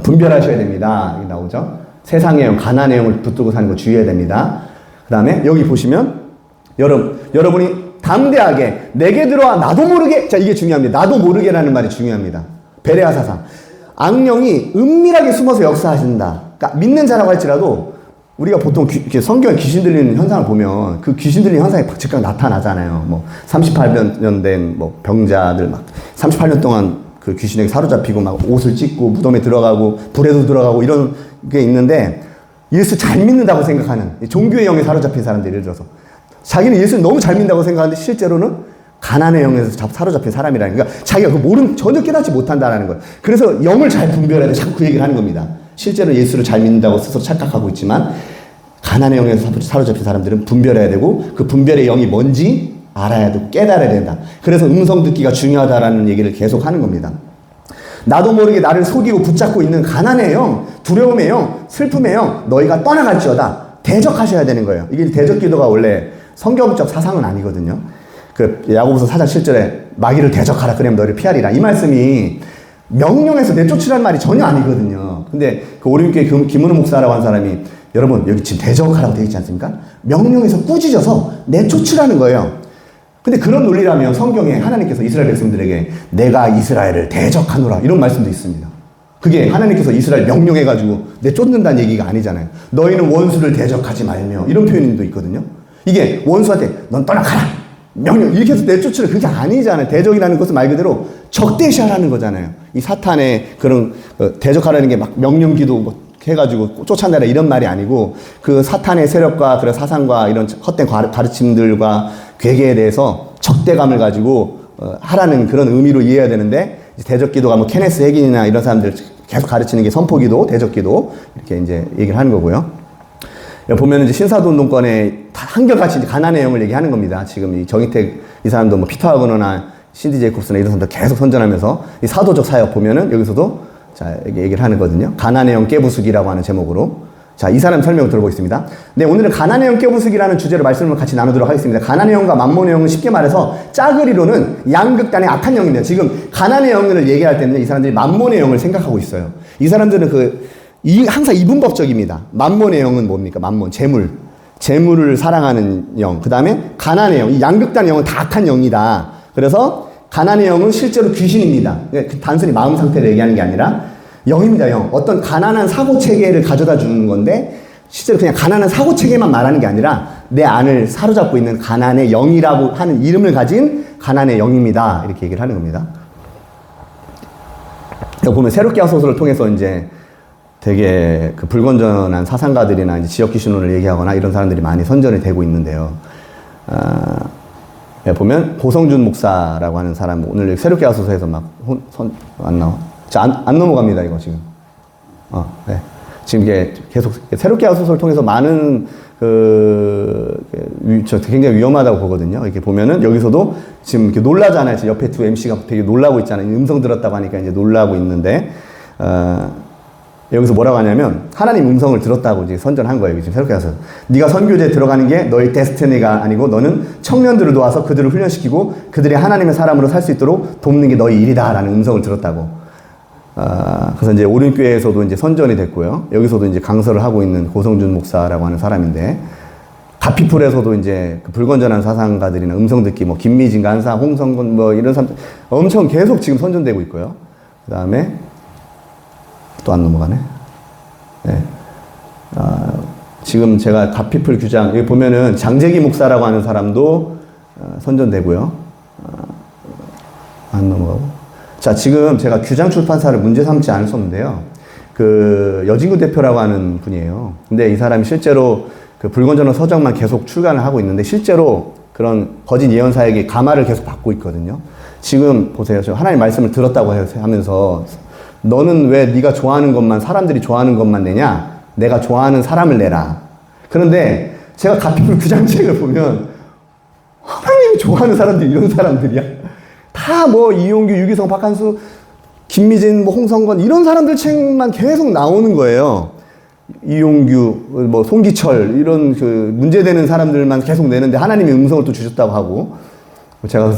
분별하셔야 됩니다. 여기 나오죠. 세상의 영, 가난의 영을 붙들고 사는 거 주의해야 됩니다. 그 다음에 여기 보시면 여러분이 담대하게 내게 들어와 나도 모르게. 자, 이게 중요합니다. 나도 모르게라는 말이 중요합니다. 베레아 사상. 악령이 은밀하게 숨어서 역사하신다. 그러니까 믿는 자라고 할지라도 우리가 보통 성경에 귀신 들리는 현상을 보면 그 귀신 들리는 현상이 즉각 나타나잖아요. 뭐 38년 된 뭐 병자들 막 38년 동안 그 귀신에게 사로잡히고 막 옷을 찢고 무덤에 들어가고 불에도 들어가고 이런 게 있는데, 예수 잘 믿는다고 생각하는 종교의 영에 사로잡힌 사람들, 예를 들어서 자기는 예수를 너무 잘 믿는다고 생각하는데 실제로는 가난의 영에서 사로잡힌 사람이라는 거야. 자기가 그 전혀 깨닫지 못한다라는 거예요. 그래서 영을 잘 분별해야 돼. 자꾸 그 얘기를 하는 겁니다. 실제로 예수를 잘 믿는다고 스스로 착각하고 있지만 가난의 영에서 사로잡힌 사람들은 분별해야 되고, 그 분별의 영이 뭔지 알아야 되고 깨달아야 된다. 그래서 음성 듣기가 중요하다라는 얘기를 계속 하는 겁니다. 나도 모르게 나를 속이고 붙잡고 있는 가난의 영, 두려움의 영, 슬픔의 영, 너희가 떠나갈지어다. 대적하셔야 되는 거예요. 이게 대적 기도가 원래 성경적 사상은 아니거든요. 그 야고보서 4장 7절에 마귀를 대적하라, 그러면 너희를 피하리라. 이 말씀이 명령해서 내쫓으라는 말이 전혀 아니거든요. 근데 그 오림교회 김은우 목사라고 하는 사람이, 여러분 여기 지금 대적하라고 되어 있지 않습니까? 명령해서 꾸짖어서 내쫓으라는 거예요. 근데 그런 논리라면 성경에 하나님께서 이스라엘 백성들에게 내가 이스라엘을 대적하노라 이런 말씀도 있습니다. 그게 하나님께서 이스라엘 명령해가지고 내쫓는다는 얘기가 아니잖아요. 너희는 원수를 대적하지 말며 이런 표현도 있거든요. 이게 원수한테 넌 떠나가라 명령 이렇게 해서 내쫓으라, 그게 아니잖아요. 대적이라는 것은 말 그대로 적대시하라는 거잖아요. 이 사탄의 그런 대적하라는 게 막 명령기도 뭐 해가지고 쫓아내라 이런 말이 아니고, 그 사탄의 세력과 그런 사상과 이런 헛된 가르침들과 괴계에 대해서 적대감을 가지고 하라는 그런 의미로 이해해야 되는데, 대적기도가 뭐 케네스 해긴이나 이런 사람들 계속 가르치는 게 선포기도, 대적기도 이렇게 이제 얘기를 하는 거고요. 보면은 이제 신사도 운동권에 한결같이 이제 가난의 영을 얘기하는 겁니다. 지금 이 정의택 이 사람도 뭐 피터 하거너나 신디 제이콥스나 이런 사람들 계속 선전하면서 이 사도적 사역 보면은 여기서도 자, 얘기를 하는 거거든요. 가난의 영 깨부수기라고 하는 제목으로. 자, 이 사람 설명을 들어보겠습니다. 네, 오늘은 가난의 영 깨부수기라는 주제로 말씀을 같이 나누도록 하겠습니다. 가난의 영과 만몬의 영은 쉽게 말해서 짜그리로는 양극단의 악한 영입니다. 지금 가난의 영을 얘기할 때는 이 사람들이 만몬의 영을 생각하고 있어요. 이 사람들은 항상 이분법적입니다. 만몬의 영은 뭡니까? 만몬, 재물을 사랑하는 영. 그 다음에 가난의 영, 이 양극단의 영은 다 악한 영이다. 그래서 가난의 영은 실제로 귀신입니다. 단순히 마음 상태를 얘기하는 게 아니라 영입니다, 영. 어떤 가난한 사고체계를 가져다 주는 건데, 실제로 그냥 가난한 사고체계만 말하는 게 아니라 내 안을 사로잡고 있는 가난의 영이라고 하는 이름을 가진 가난의 영입니다. 이렇게 얘기를 하는 겁니다. 보면 새롭게 소설을 통해서 이제 되게 그 불건전한 사상가들이나 이제 지역 귀신론을 얘기하거나 이런 사람들이 많이 선전이 되고 있는데요. 보면 고성준 목사라고 하는 사람, 오늘 새롭게 하소서에서 막 안 나와. 자, 안 넘어갑니다, 이거 지금. 네. 지금 이게 계속 새롭게 하소서를 통해서 많은 저 굉장히 위험하다고 보거든요. 이렇게 보면은 여기서도 지금 이렇게 놀라잖아요. 지금 옆에 두 MC가 되게 놀라고 있잖아요. 음성 들었다고 하니까 이제 놀라고 있는데, 여기서 뭐라고 하냐면 하나님 음성을 들었다고 이제 선전한 거예요. 지금 새롭게 해서 네가 선교제에 들어가는 게 너의 데스티니가 아니고, 너는 청년들을 도와서 그들을 훈련시키고 그들이 하나님의 사람으로 살 수 있도록 돕는 게 너의 일이다라는 음성을 들었다고. 그래서 이제 오륜교회에서도 이제 선전이 됐고요. 여기서도 이제 강설을 하고 있는 고성준 목사라고 하는 사람인데, 가피풀에서도 이제 그 불건전한 사상가들이나 음성 듣기, 뭐 김미진 간사, 홍성근 뭐 이런 사람들 엄청 계속 지금 선전되고 있고요. 그 다음에 또 안 넘어가네. 네. 지금 제가 가피풀 규장, 여기 보면은 장재기 목사라고 하는 사람도 선전되고요. 안 넘어가고. 자, 지금 제가 규장 출판사를 문제 삼지 않을 수 없는데요. 그 여진구 대표라고 하는 분이에요. 근데 이 사람이 실제로 그 불건전한 서적만 계속 출간을 하고 있는데, 실제로 그런 거짓 예언사에게 감화를 계속 받고 있거든요. 지금 보세요. 저 하나님 말씀을 들었다고 하면서 너는 왜 네가 좋아하는 것만, 사람들이 좋아하는 것만 내냐? 내가 좋아하는 사람을 내라. 그런데 제가 가피풀 규장책을 보면 하나님이 좋아하는 사람들이 이런 사람들이야. 다 뭐 이용규, 유기성, 박한수, 김미진, 뭐 홍성건 이런 사람들 책만 계속 나오는 거예요. 이용규, 뭐 송기철 이런 그 문제되는 사람들만 계속 내는데 하나님이 음성을 또 주셨다고 하고, 제가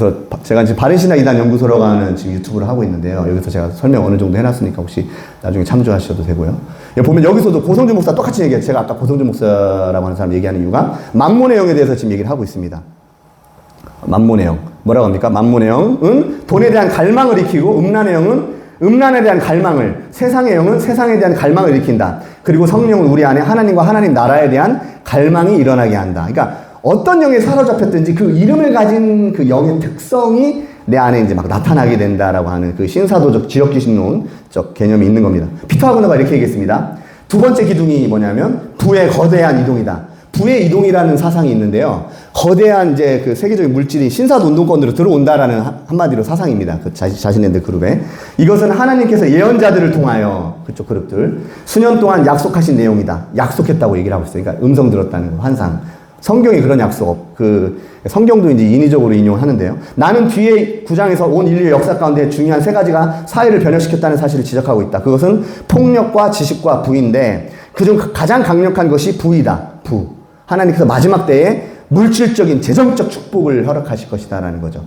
지금 바른신학이단 연구소라고 하는 지금 유튜브를 하고 있는데요. 여기서 제가 설명 어느 정도 해놨으니까 혹시 나중에 참조하셔도 되고요. 보면 여기서도 고성준 목사 똑같이 얘기해요. 제가 아까 고성준 목사라고 하는 사람 얘기하는 이유가 만몬의 영에 대해서 지금 얘기를 하고 있습니다. 만몬의 영. 뭐라고 합니까? 만몬의 영은 돈에 대한 갈망을 일으키고, 음란의 영은 음란에 대한 갈망을, 세상의 영은 세상에 대한 갈망을 일으킨다. 그리고 성령은 우리 안에 하나님과 하나님 나라에 대한 갈망이 일어나게 한다. 그러니까 어떤 영에 사로잡혔든지 그 이름을 가진 그 영의 특성이 내 안에 이제 막 나타나게 된다라고 하는 그 신사도적 지역귀신론적 개념이 있는 겁니다. 피터 하거너가 이렇게 얘기했습니다. 두 번째 기둥이 뭐냐면 부의 거대한 이동이다. 부의 이동이라는 사상이 있는데요. 거대한 이제 그 세계적인 물질이 신사도 운동권으로 들어온다라는 한마디로 사상입니다. 그 자신네들 그룹에. 이것은 하나님께서 예언자들을 통하여 그쪽 그룹들 수년 동안 약속하신 내용이다. 약속했다고 얘기를 하고 있어요. 그러니까 음성 들었다는 거, 환상. 성경에 그런 약속, 성경도 이제 인위적으로 인용하는데요. 나는 뒤에 9장에서 온 인류의 역사 가운데 중요한 세 가지가 사회를 변혁시켰다는 사실을 지적하고 있다. 그것은 폭력과 지식과 부인데, 그중 가장 강력한 것이 부이다. 부. 하나님께서 마지막 때에 물질적인 재정적 축복을 허락하실 것이다라는 거죠.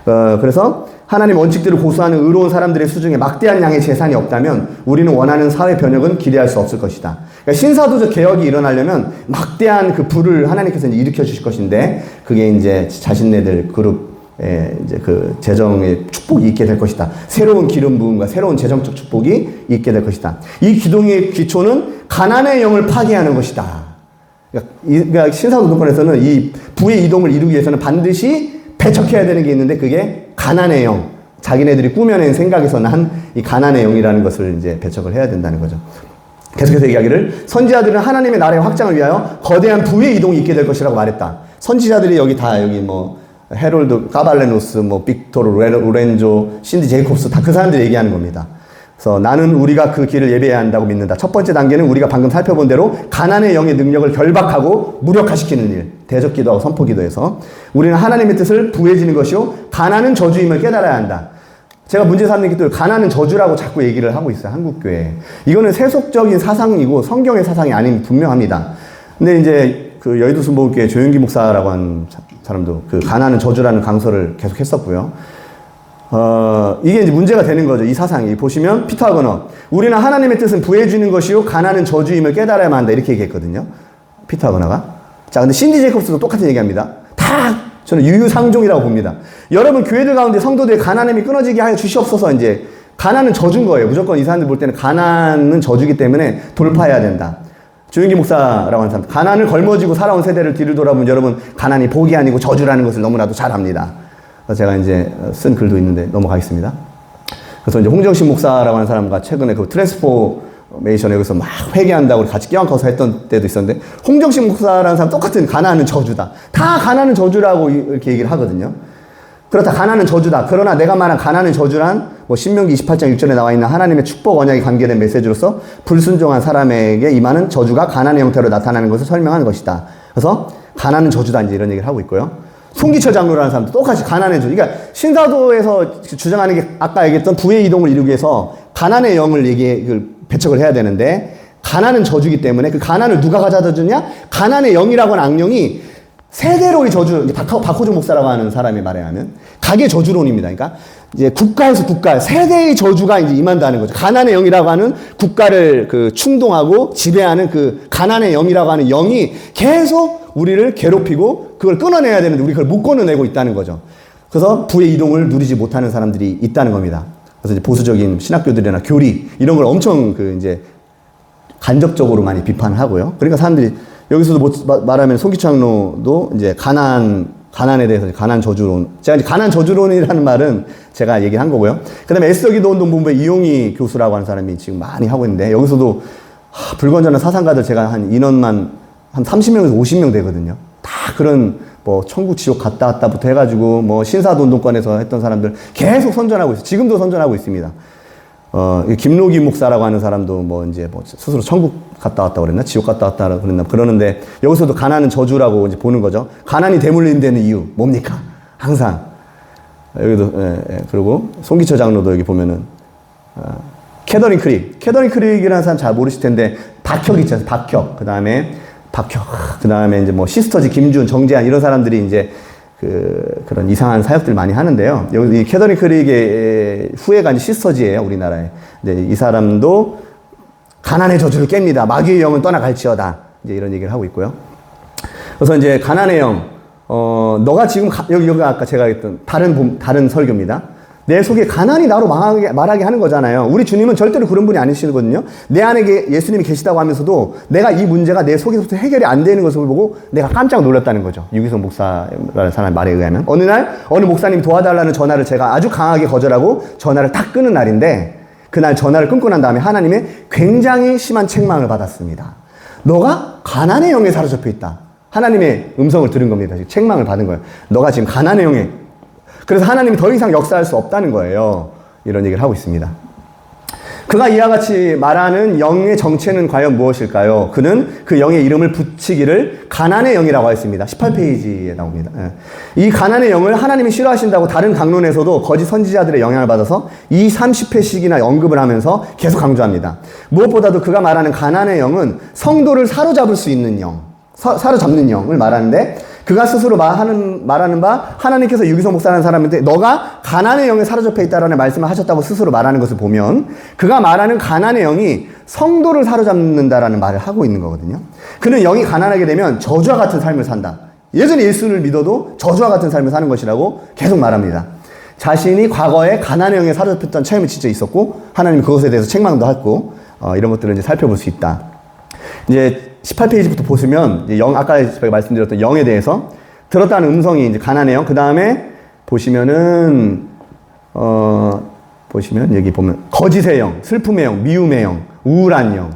그래서 하나님 원칙들을 고수하는 의로운 사람들의 수중에 막대한 양의 재산이 없다면 우리는 원하는 사회 변혁은 기대할 수 없을 것이다. 그러니까 신사도적 개혁이 일어나려면 막대한 그 부를 하나님께서 이제 일으켜 주실 것인데, 그게 이제 자신네들 그룹에 이제 그 재정의 축복이 있게 될 것이다. 새로운 기름 부음과 새로운 재정적 축복이 있게 될 것이다. 이 기둥의 기초는 가난의 영을 파괴하는 것이다. 그러니까 신사도덕권에서는 이 부의 이동을 이루기 위해서는 반드시 배척해야 되는 게 있는데, 그게 가난의 영, 자기네들이 꾸며낸 생각에서 난 이 가난의 영이라는 것을 이제 배척을 해야 된다는 거죠. 계속해서 얘기하기를, 선지자들은 하나님의 나라의 확장을 위하여 거대한 부의 이동이 있게 될 것이라고 말했다. 선지자들이 여기 뭐 헤롤드 까발레노스, 뭐 빅토르 로렌조, 신디 제이콥스 다 그 사람들이 얘기하는 겁니다. 그래서 나는 우리가 그 길을 예배해야 한다고 믿는다. 첫 번째 단계는 우리가 방금 살펴본 대로 가난의 영의 능력을 결박하고 무력화시키는 일, 대적기도하고 선포기도에서 우리는 하나님의 뜻을 부해지는 것이요 가난은 저주임을 깨달아야 한다. 제가 문제 삼는 게 또 가난은 저주라고 자꾸 얘기를 하고 있어요. 한국교회. 이거는 세속적인 사상이고 성경의 사상이 아닌 분명합니다. 근데 이제 그 여의도 순복음교회 조윤기 목사라고 하는 사람도 그 가난은 저주라는 강서를 계속 했었고요. 이게 이제 문제가 되는 거죠. 이 사상이. 보시면, 피터 하거너. 우리는 하나님의 뜻은 부해주는 것이요 가난은 저주임을 깨달아야만 한다. 이렇게 얘기했거든요. 피터 하거너가. 자, 근데 신디 제이콥스도 똑같은 얘기합니다. 다 저는 유유상종이라고 봅니다. 여러분, 교회들 가운데 성도들의 가난함이 끊어지게 하여 주시옵소서. 이제 가난은 저주인 거예요. 무조건 이 사람들 볼 때는 가난은 저주기 때문에 돌파해야 된다. 조윤기 목사라고 하는 사람, 가난을 걸머쥐고 살아온 세대를 뒤를 돌아보면 여러분, 가난이 복이 아니고 저주라는 것을 너무나도 잘 압니다. 제가 이제 쓴 글도 있는데 넘어가겠습니다. 그래서 이제 홍정신 목사라고 하는 사람과 최근에 그 트랜스포메이션 여기서 막 회개한다고 같이 껴안고서 했던 때도 있었는데, 홍정신 목사라는 사람 똑같은 가난은 저주다. 다 가난은 저주라고 이렇게 얘기를 하거든요. 그렇다, 가난은 저주다. 그러나 내가 말한 가난은 저주란 뭐 신명기 28장 6절에 나와 있는 하나님의 축복 언약이 관계된 메시지로서 불순종한 사람에게 임하는 저주가 가난의 형태로 나타나는 것을 설명하는 것이다. 그래서 가난은 저주다, 이제 이런 얘기를 하고 있고요. 송기철 장로라는 사람도 똑같이 가난의 저주. 그러니까 신사도에서 주장하는 게 아까 얘기했던 부의 이동을 이루기 위해서 가난의 영을 배척을 해야 되는데, 가난은 저주기 때문에 그 가난을 누가 가져다 주냐? 가난의 영이라고 하는 악령이 세대로의 저주, 박호준 목사라고 하는 사람의 말에 하면 가계 저주론입니다. 그러니까 이제 국가에서 국가, 세대의 저주가 이제 임한다는 거죠. 가난의 영이라고 하는 국가를 충동하고 지배하는 그 가난의 영이라고 하는 영이 계속 우리를 괴롭히고 그걸 끊어내야 되는데 우리 그걸 못 끊어내고 있다는 거죠. 그래서 부의 이동을 누리지 못하는 사람들이 있다는 겁니다. 그래서 이제 보수적인 신학교들이나 교리 이런 걸 엄청 이제 간접적으로 많이 비판을 하고요. 그러니까 사람들이 여기서도 말하면 송기철 장로도 이제 가난에 대해서 가난 저주론. 제가 이제 가난 저주론이라는 말은 제가 얘기한 거고요. 그 다음에 애써기도 운동본부의 이용희 교수라고 하는 사람이 지금 많이 하고 있는데, 여기서도 불건전한 사상가들 제가 한 인원만 한 30명에서 50명 되거든요. 다 그런 뭐 천국 지옥 갔다 왔다부터 해가지고 뭐 신사도 운동권에서 했던 사람들 계속 선전하고 있어요. 지금도 선전하고 있습니다. 김노기 목사라고 하는 사람도 뭐 이제 뭐 스스로 천국 갔다 왔다 그랬나? 지옥 갔다 왔다 그랬나? 그러는데 여기서도 가난은 저주라고 이제 보는 거죠. 가난이 대물림되는 이유 뭡니까? 항상 여기도 그리고 송기철 장로도 여기 보면은 캐더린 크릭이라는 사람 잘 모르실 텐데, 박혁 있잖아요. 박혁. 그다음에 이제 뭐 시스터즈 김준, 정재한 이런 사람들이 이제 그런 이상한 사역들 많이 하는데요. 여기 이 캐더린 크릭의 후예가 이제 시스터즈예요, 우리나라에. 근데 이 사람도 가난의 저주를 깹니다. 마귀의 영은 떠나갈지어다. 이제 이런 얘기를 하고 있고요. 그래서 이제 가난의 영, 너가 지금 여기가 아까 제가 했던 다른 설교입니다. 내 속에 가난이 나로 말하게 하는 거잖아요. 우리 주님은 절대로 그런 분이 아니시거든요. 내 안에 예수님이 계시다고 하면서도 내가 이 문제가 내 속에서부터 해결이 안 되는 것을 보고 내가 깜짝 놀랐다는 거죠. 유기성 목사라는 사람의 말에 의하면. 어느 날 어느 목사님이 도와달라는 전화를 제가 아주 강하게 거절하고 전화를 딱 끊은 날인데, 그날 전화를 끊고 난 다음에 하나님의 굉장히 심한 책망을 받았습니다. 너가 가난의 영에 사로잡혀 있다. 하나님의 음성을 들은 겁니다. 지금 책망을 받은 거예요. 너가 지금 가난의 영에. 그래서 하나님이 더 이상 역사할 수 없다는 거예요. 이런 얘기를 하고 있습니다. 그가 이와 같이 말하는 영의 정체는 과연 무엇일까요? 그는 그 영의 이름을 붙이기를 가난의 영이라고 했습니다. 18페이지에 나옵니다. 이 가난의 영을 하나님이 싫어하신다고 다른 강론에서도 거짓 선지자들의 영향을 받아서 이 30회씩이나 언급을 하면서 계속 강조합니다. 무엇보다도 그가 말하는 가난의 영은 성도를 사로잡을 수 있는 영, 사로잡는 영을 말하는데, 그가 스스로 말하는 바 하나님께서 유기성 목사라는 사람인데 너가 가난의 영에 사로잡혀 있다라는 말씀을 하셨다고 스스로 말하는 것을 보면, 그가 말하는 가난의 영이 성도를 사로잡는다라는 말을 하고 있는 거거든요. 그는 영이 가난하게 되면 저주와 같은 삶을 산다. 예전에 예수를 믿어도 저주와 같은 삶을 사는 것이라고 계속 말합니다. 자신이 과거에 가난의 영에 사로잡혔던 체험이 진짜 있었고 하나님이 그것에 대해서 책망도 했고 이런 것들을 이제 살펴볼 수 있다. 이제 18페이지부터 보시면 아까 제가 말씀드렸던 영에 대해서 들었다는 음성이 이제 가난의 영. 그 다음에 보시면은 보시면 여기 보면 거짓의 영, 슬픔의 영, 미움의 영, 우울한 영.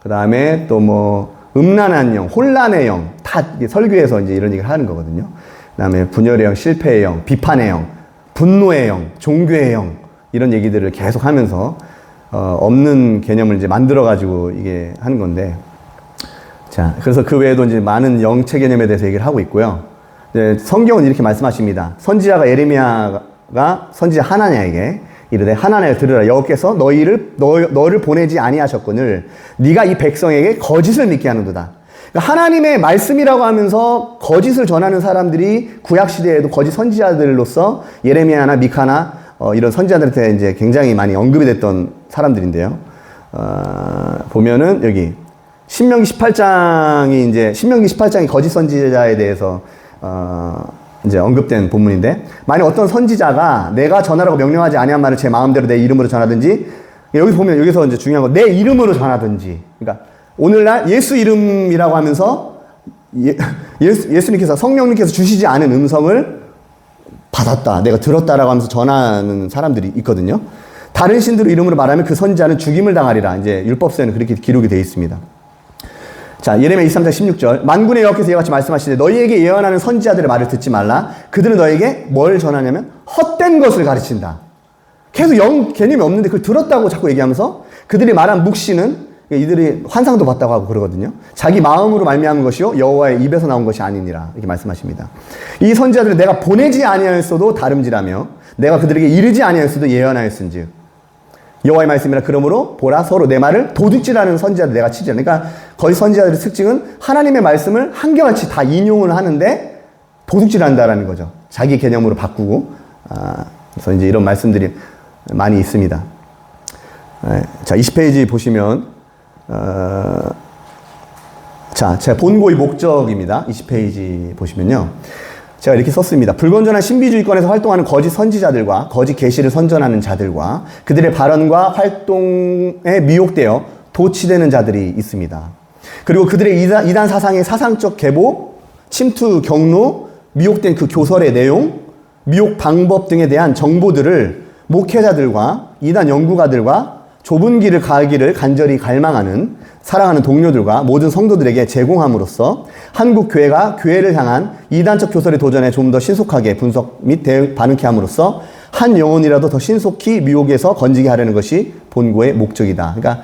그 다음에 또 뭐 음란한 영, 혼란의 영. 다 설교에서 이제 이런 얘기를 하는 거거든요. 그 다음에 분열의 영, 실패의 영, 비판의 영, 분노의 영, 종교의 영. 이런 얘기들을 계속 하면서 없는 개념을 이제 만들어가지고 이게 하는 건데. 자, 그래서 그 외에도 이제 많은 영체 개념에 대해서 얘기를 하고 있고요. 이제 성경은 이렇게 말씀하십니다. 선지자가 예레미야가 선지자 하나냐에게 이르되 하나냐여 들으라. 여호와께서 너를 보내지 아니하셨거늘 네가 이 백성에게 거짓을 믿게 하는도다. 그러니까 하나님의 말씀이라고 하면서 거짓을 전하는 사람들이 구약 시대에도 거짓 선지자들로서 예레미야나 미카나 이런 선지자들한테 이제 굉장히 많이 언급이 됐던 사람들인데요. 보면은 여기 신명기 18장이 거짓 선지자에 대해서 이제 언급된 본문인데, 만약 어떤 선지자가 내가 전하라고 명령하지 아니한 말을 제 마음대로 내 이름으로 전하든지, 여기 보면 여기서 이제 중요한 건 내 이름으로 전하든지, 그러니까 오늘날 예수 이름이라고 하면서 예수님께서 성령님께서 주시지 않은 음성을 받았다, 내가 들었다라고 하면서 전하는 사람들이 있거든요. 다른 신들의 이름으로 말하면 그 선지자는 죽임을 당하리라. 이제 율법서에는 그렇게 기록이 되어 있습니다. 자, 예레미야 23장 16절. 만군의 여호와께서 이와 같이 말씀하시되 너희에게 예언하는 선지자들의 말을 듣지 말라. 그들은 너에게 뭘 전하냐면 헛된 것을 가르친다. 계속 영 개념이 없는데 그걸 들었다고 자꾸 얘기하면서 그들이 말한 묵시는 이들이 환상도 봤다고 하고 그러거든요. 자기 마음으로 말미암은 것이요 여호와의 입에서 나온 것이 아니니라. 이렇게 말씀하십니다. 이 선지자들은 내가 보내지 아니하였어도 다름질하며 내가 그들에게 이르지 아니하였어도 예언하였은즉 여호와의 말씀이라. 그러므로 보라, 서로 내 말을 도둑질하는 선지자들 내가 치지 않으니까. 그러니까 거짓 선지자들의 특징은 하나님의 말씀을 한결같이 다 인용을 하는데 도둑질한다라는 거죠. 자기 개념으로 바꾸고. 그래서 이제 이런 말씀들이 많이 있습니다. 자, 20페이지 보시면 자, 제 본고의 목적입니다. 20페이지 보시면요. 제가 이렇게 썼습니다. 불건전한 신비주의권에서 활동하는 거짓 선지자들과 거짓 계시를 선전하는 자들과 그들의 발언과 활동에 미혹되어 도취되는 자들이 있습니다. 그리고 그들의 이단 사상의 사상적 계보, 침투 경로, 미혹된 그 교설의 내용, 미혹 방법 등에 대한 정보들을 목회자들과 이단 연구가들과 좁은 길을 가기를 간절히 갈망하는 사랑하는 동료들과 모든 성도들에게 제공함으로써 한국 교회가 교회를 향한 이단적 교설의 도전에 좀 더 신속하게 분석 및 반응케 함으로써 한 영혼이라도 더 신속히 미혹에서 건지게 하려는 것이 본고의 목적이다. 그러니까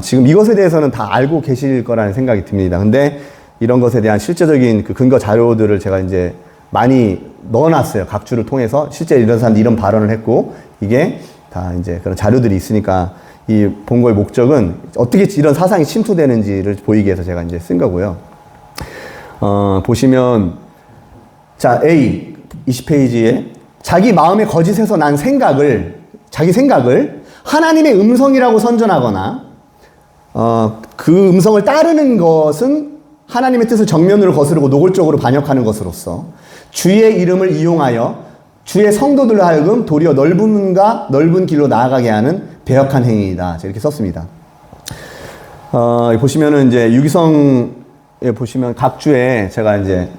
지금 이것에 대해서는 다 알고 계실 거라는 생각이 듭니다. 근데 이런 것에 대한 실제적인 그 근거 자료들을 제가 이제 많이 넣어놨어요. 각주를 통해서 실제 이런 사람들이 이런 발언을 했고 이게 다 이제 그런 자료들이 있으니까 이 본고의 목적은 어떻게 이런 사상이 침투되는지를 보이기 위해서 제가 이제 쓴 거고요. 보시면 자, A 20페이지에 자기 마음의 거짓에서 난 자기 생각을 하나님의 음성이라고 선전하거나 그 음성을 따르는 것은 하나님의 뜻을 정면으로 거스르고 노골적으로 반역하는 것으로서 주의 이름을 이용하여 주의 성도들로 하여금 도리어 넓은 문과 넓은 길로 나아가게 하는 배역한 행위이다. 이렇게 썼습니다. 보시면은 이제 유기성에 보시면 각 주에 제가 이제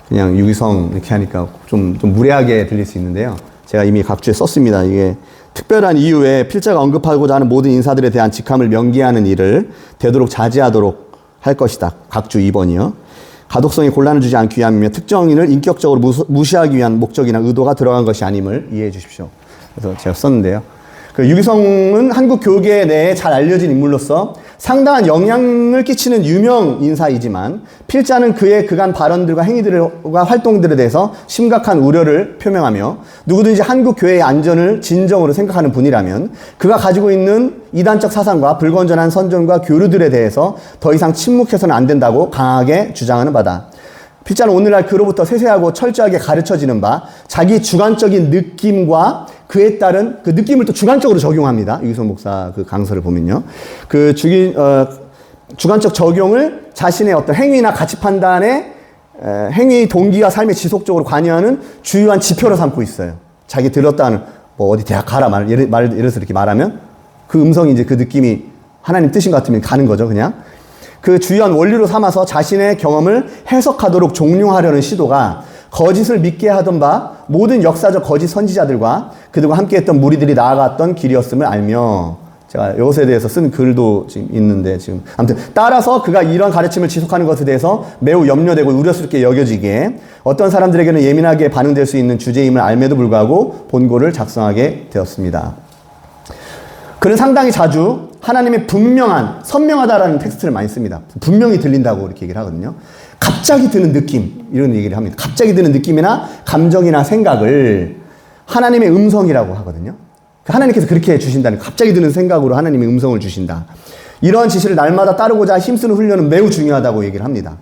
그냥 유기성 이렇게 하니까 좀 무례하게 들릴 수 있는데요. 제가 이미 각 주에 썼습니다. 이게 특별한 이유에 필자가 언급하고자 하는 모든 인사들에 대한 직함을 명기하는 일을 되도록 자제하도록 할 것이다. 각 주 2번이요. 가독성이 곤란을 주지 않기 위함이며 특정인을 인격적으로 무시하기 위한 목적이나 의도가 들어간 것이 아님을 이해해 주십시오. 그래서 제가 썼는데요. 그 유기성은 한국 교계 내에 잘 알려진 인물로서 상당한 영향을 끼치는 유명 인사이지만 필자는 그의 그간 발언들과 행위들과 활동들에 대해서 심각한 우려를 표명하며 누구든지 한국 교회의 안전을 진정으로 생각하는 분이라면 그가 가지고 있는 이단적 사상과 불건전한 선전과 교류들에 대해서 더 이상 침묵해서는 안 된다고 강하게 주장하는 바다. 필자는 오늘날 그로부터 세세하고 철저하게 가르쳐지는 바 자기 주관적인 느낌과 그에 따른 그 느낌을 또 주관적으로 적용합니다. 유기성 목사 그 강서를 보면요. 그 주관적 적용을 자신의 어떤 행위나 가치 판단에 행위 동기와 삶에 지속적으로 관여하는 주요한 지표로 삼고 있어요. 자기 들었다는 뭐 어디 대학 가라 예를 들어서 이렇게 말하면 그 음성이 이제 그 느낌이 하나님 뜻인 것 같으면 가는 거죠, 그냥. 그 주요한 원리로 삼아서 자신의 경험을 해석하도록 종용하려는 시도가 거짓을 믿게 하던 바 모든 역사적 거짓 선지자들과 그들과 함께했던 무리들이 나아갔던 길이었음을 알며 제가 이것에 대해서 쓴 글도 지금 있는데 지금 아무튼 따라서 그가 이런 가르침을 지속하는 것에 대해서 매우 염려되고 우려스럽게 여겨지기에 어떤 사람들에게는 예민하게 반응될 수 있는 주제임을 알매도 불구하고 본고를 작성하게 되었습니다. 그는 상당히 자주 하나님의 분명한, 선명하다라는 텍스트를 많이 씁니다. 분명히 들린다고 이렇게 얘기를 하거든요. 갑자기 드는 느낌, 이런 얘기를 합니다. 갑자기 드는 느낌이나 감정이나 생각을 하나님의 음성이라고 하거든요. 하나님께서 그렇게 주신다는, 갑자기 드는 생각으로 하나님의 음성을 주신다. 이러한 지시를 날마다 따르고자 힘쓰는 훈련은 매우 중요하다고 얘기를 합니다.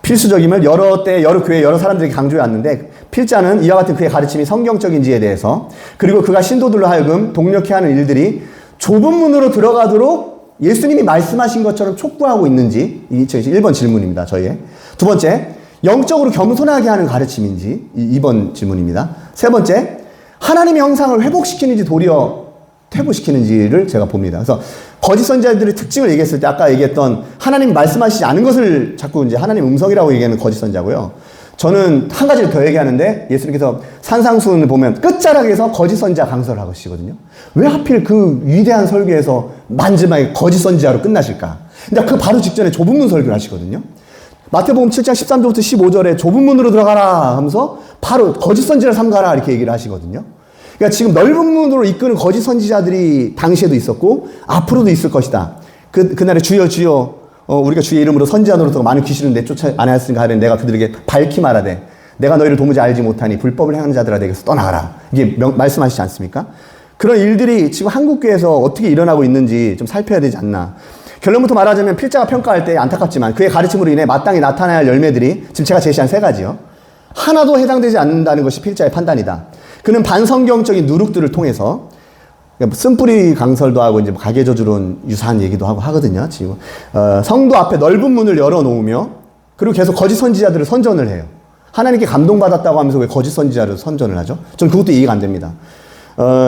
필수적임을 여러 때, 여러 교회, 여러 사람들에게 강조해 왔는데 필자는 이와 같은 그의 가르침이 성경적인지에 대해서 그리고 그가 신도들로 하여금 동력해 하는 일들이 좁은 문으로 들어가도록 예수님이 말씀하신 것처럼 촉구하고 있는지 1번 질문입니다. 저희의. 두 번째, 영적으로 겸손하게 하는 가르침인지 2번 질문입니다. 세 번째, 하나님의 형상을 회복시키는지 도리어 퇴보시키는지를 제가 봅니다. 그래서 거짓 선지자들의 특징을 얘기했을 때 아까 얘기했던 하나님 말씀하시지 않은 것을 자꾸 이제 하나님 음성이라고 얘기하는 거짓 선지자고요. 저는 한 가지를 더 얘기하는데 예수님께서 산상수훈을 보면 끝자락에서 거짓 선지자 강설을 하시거든요. 왜 하필 그 위대한 설교에서 마지막에 거짓 선지자로 끝나실까? 근데 그 바로 직전에 좁은 문 설교를 하시거든요. 마태복음 7장 13절부터 15절에 좁은 문으로 들어가라 하면서 바로 거짓 선지자를 삼가라 이렇게 얘기를 하시거든요. 그러니까 지금 넓은 문으로 이끄는 거짓 선지자들이 당시에도 있었고 앞으로도 있을 것이다. 그날에 주여 주여 우리가 주의 이름으로 선지자 노릇하고 많은 귀신을 내쫓아 안 하였으니까 하되 내가 그들에게 밝히 말하되 내가 너희를 도무지 알지 못하니 불법을 행하는 자들아 내게서 떠나가라. 이게 말씀하시지 않습니까? 그런 일들이 지금 한국교회에서 어떻게 일어나고 있는지 좀 살펴야 되지 않나. 결론부터 말하자면 필자가 평가할 때 안타깝지만 그의 가르침으로 인해 마땅히 나타나야 할 열매들이 지금 제가 제시한 세 가지요. 하나도 해당되지 않는다는 것이 필자의 판단이다. 그는 반성경적인 누룩들을 통해서 쓴뿌리 강설도 하고 이제 가계저주론 유사한 얘기도 하고 하거든요. 지금 성도 앞에 넓은 문을 열어놓으며 그리고 계속 거짓 선지자들을 선전을 해요. 하나님께 감동받았다고 하면서 왜 거짓 선지자를 선전을 하죠? 저는 그것도 이해가 안 됩니다.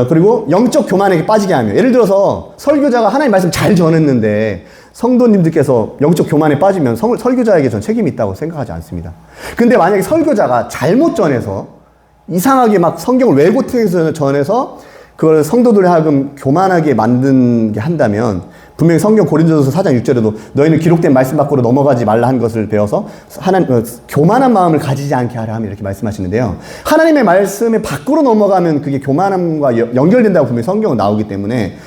그리고 영적 교만에게 빠지게 하며 예를 들어서 설교자가 하나님 말씀 잘 전했는데 성도님들께서 영적 교만에 빠지면 설교자에게 전 책임이 있다고 생각하지 않습니다. 근데 만약에 설교자가 잘못 전해서 이상하게 막 성경을 왜곡해서 전해서 그걸 성도들을 하여금 교만하게 만든 게 한다면 분명히 성경 고린도전서 4장 6절에도 너희는 기록된 말씀 밖으로 넘어가지 말라 한 것을 배워서 교만한 마음을 가지지 않게 하라 하며 이렇게 말씀하시는데요. 하나님의 말씀에 밖으로 넘어가면 그게 교만함과 연결된다고 분명히 성경은 나오기 때문에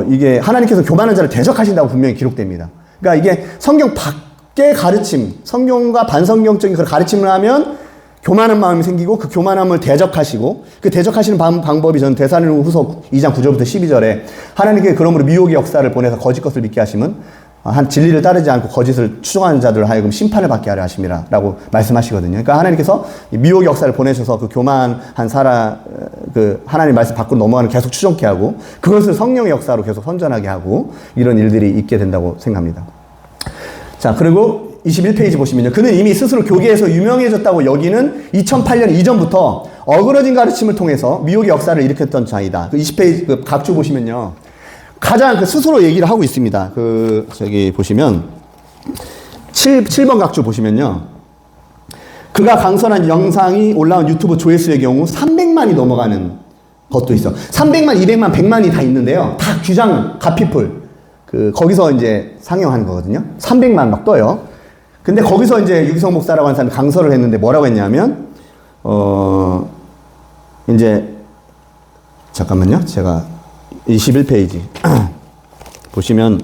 이게 하나님께서 교만한 자를 대적하신다고 분명히 기록됩니다. 그러니까 이게 성경 밖의 가르침, 성경과 반성경적인 그런 가르침을 하면 교만한 마음이 생기고 그 교만함을 대적하시고 그 대적하시는 방법이 저는 데살로니가후서 2장 9절부터 12절에 하나님께 그러므로 미혹의 역사를 보내서 거짓 것을 믿게 하시면 한 진리를 따르지 않고 거짓을 추종하는 자들을 하여금 심판을 받게 하려 하심이라 라고 말씀하시거든요. 그러니까 하나님께서 미혹의 역사를 보내셔서 그 교만한 그 하나님 말씀 밖으로 넘어가는 계속 추종케 하고 그것을 성령의 역사로 계속 선전하게 하고 이런 일들이 있게 된다고 생각합니다. 자, 그리고 21페이지 보시면요. 그는 이미 스스로 교계에서 유명해졌다고 여기는 2008년 이전부터 어그러진 가르침을 통해서 미혹의 역사를 일으켰던 자이다. 그 20페이지 그 각주 보시면요. 가장 그 스스로 얘기를 하고 있습니다. 그 저기 보시면 7번 각주 보시면요. 그가 강선한 영상이 올라온 유튜브 조회수의 경우 300만이 넘어가는 것도 있어. 300만, 200만, 100만이 다 있는데요. 다 규장 가피풀. 거기서 이제 상영하는 거거든요. 300만 막 떠요. 근데 거기서 이제 유기성 목사라고 하는 사람이 강설을 했는데 뭐라고 했냐면, 이제, 잠깐만요. 제가 21페이지. 보시면,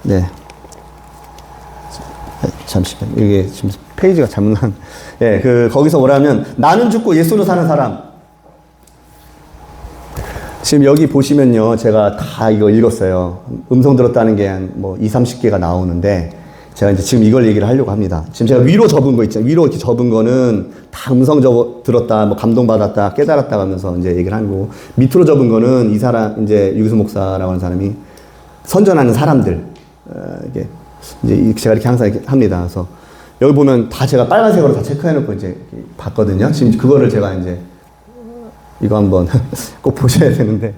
네. 잠시만. 이게 지금 페이지가 잘못난. 예, 거기서 뭐라면, 나는 죽고 예수로 사는 사람. 지금 여기 보시면요. 제가 다 이거 읽었어요. 음성 들었다는 게 한 뭐 30개가 나오는데, 제가 이제 지금 이걸 얘기를 하려고 합니다. 지금 제가 위로 접은 거 있잖아요. 위로 이렇게 접은 거는 다 음성 들었다, 뭐 감동받았다, 깨달았다 하면서 이제 얘기를 하는 거고, 밑으로 접은 거는 이 사람, 이제 유기수 목사라고 하는 사람이 선전하는 사람들, 이게, 이제 제가 이렇게 항상 이렇게 합니다. 그래서 여기 보면 다 제가 빨간색으로 다 체크해놓고 이제 봤거든요. 지금 그거를 제가 이제 이거 한번 꼭 보셔야 되는데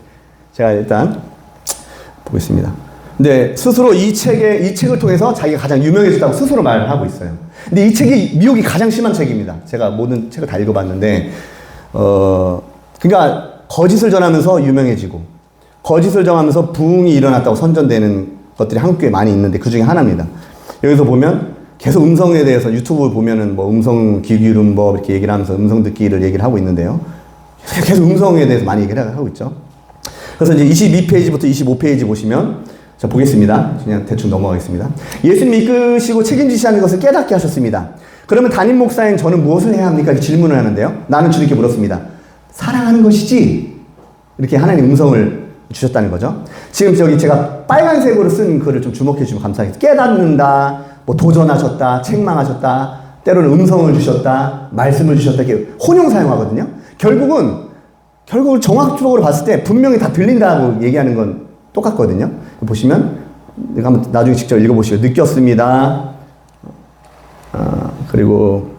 제가 일단 보겠습니다. 근데 스스로 이 책을 통해서 자기가 가장 유명해졌다고 스스로 말을 하고 있어요. 근데 이 책이 미혹이 가장 심한 책입니다. 제가 모든 책을 다 읽어봤는데, 그러니까 거짓을 전하면서 유명해지고, 거짓을 전하면서 부흥이 일어났다고 선전되는 것들이 한국 교회에 많이 있는데 그 중에 하나입니다. 여기서 보면 계속 음성에 대해서 유튜브 보면은 뭐 음성 귀 기울음 법 이렇게 얘기를 하면서 음성 듣기를 얘기를 하고 있는데요. 계속 음성에 대해서 많이 얘기를 하고 있죠. 그래서 이제 22페이지부터 25페이지 보시면, 자, 보겠습니다. 그냥 대충 넘어가겠습니다. 예수님 이끄시고 책임지시는 것을 깨닫게 하셨습니다. 그러면 담임 목사인 저는 무엇을 해야 합니까? 이렇게 질문을 하는데요. 나는 주님께 물었습니다. 사랑하는 것이지? 이렇게 하나님 음성을 주셨다는 거죠. 지금 저기 제가 빨간색으로 쓴 글을 좀 주목해 주시면 감사하겠습니다. 깨닫는다, 뭐 도전하셨다, 책망하셨다, 때로는 음성을 주셨다, 말씀을 주셨다, 이렇게 혼용 사용하거든요. 결국은 정확적으로 봤을 때 분명히 다 들린다고 얘기하는 건 똑같거든요. 보시면, 내가 한번 나중에 직접 읽어보시죠. 느꼈습니다. 그리고,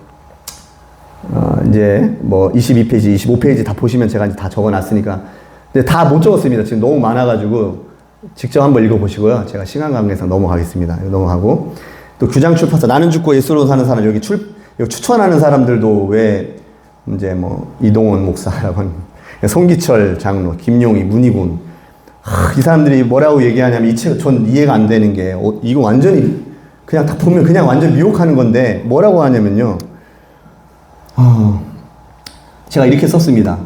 이제 뭐 22페이지, 25페이지 다 보시면 제가 이제 다 적어 놨으니까. 근데 다 못 적었습니다. 지금 너무 많아가지고 직접 한번 읽어보시고요. 제가 시간 관계상 넘어가겠습니다. 넘어가고. 또 규장 출판사, 나는 죽고 예수로 사는 사람, 여기 추천하는 사람들도 왜 이제 뭐 이동원 목사라고 하는, 송기철 장로, 김용희, 문희군. 이 사람들이 뭐라고 얘기하냐면 이 책 전 이해가 안 되는 게, 이거 완전히 그냥 딱 보면 그냥 완전 미혹하는 건데 뭐라고 하냐면요. 제가 이렇게 썼습니다.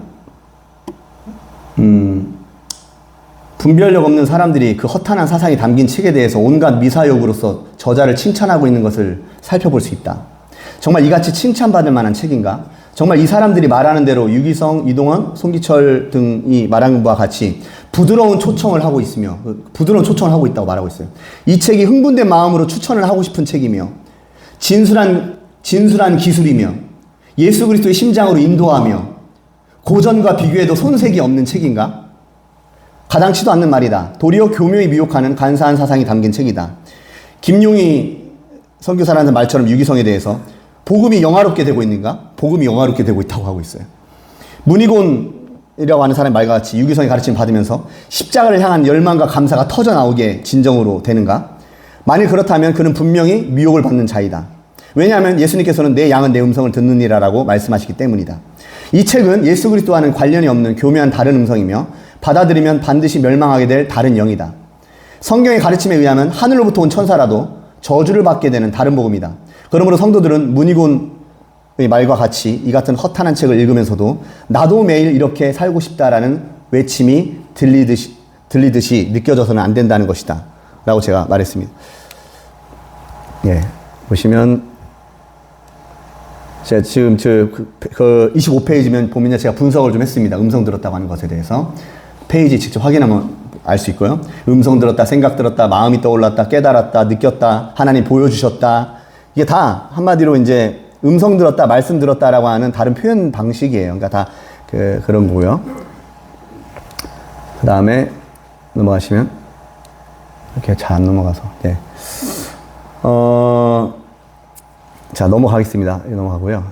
분별력 없는 사람들이 그 허탄한 사상이 담긴 책에 대해서 온갖 미사욕으로서 저자를 칭찬하고 있는 것을 살펴볼 수 있다. 정말 이같이 칭찬받을 만한 책인가? 정말 이 사람들이 말하는 대로 유기성, 이동원, 송기철 등이 말하는 바와 같이 부드러운 초청을 하고 있으며, 부드러운 초청을 하고 있다고 말하고 있어요. 이 책이 흥분된 마음으로 추천을 하고 싶은 책이며, 진술한 기술이며, 예수 그리스도의 심장으로 인도하며, 고전과 비교해도 손색이 없는 책인가? 가당치도 않는 말이다. 도리어 교묘히 미혹하는 간사한 사상이 담긴 책이다. 김용희 선교사라는 말처럼 유기성에 대해서 복음이 영화롭게 되고 있는가? 복음이 영화롭게 되고 있다고 하고 있어요. 문희곤이라고 하는 사람의 말과 같이 유기성의 가르침을 받으면서 십자가를 향한 열망과 감사가 터져나오게 진정으로 되는가? 만일 그렇다면 그는 분명히 미혹을 받는 자이다. 왜냐하면 예수님께서는 내 양은 내 음성을 듣느니라라고 말씀하시기 때문이다. 이 책은 예수 그리스도와는 관련이 없는 교묘한 다른 음성이며 받아들이면 반드시 멸망하게 될 다른 영이다. 성경의 가르침에 의하면 하늘로부터 온 천사라도 저주를 받게 되는 다른 복음이다. 그러므로 성도들은 문희곤의 말과 같이 이 같은 허탄한 책을 읽으면서도 나도 매일 이렇게 살고 싶다라는 외침이 들리듯이 느껴져서는 안 된다는 것이다. 라고 제가 말했습니다. 예, 보시면 제가 지금 25페이지면 보면요, 제가 분석을 좀 했습니다. 음성 들었다고 하는 것에 대해서. 페이지 직접 확인하면 알 수 있고요. 음성 들었다, 생각 들었다, 마음이 떠올랐다, 깨달았다, 느꼈다, 하나님 보여주셨다. 이게 다 한마디로 이제 음성 들었다, 말씀 들었다라고 하는 다른 표현 방식이에요. 그러니까 다 그런 거고요. 그 다음에 넘어가시면 이렇게 잘 안 넘어가서 네. 자 넘어가겠습니다. 넘어가고요.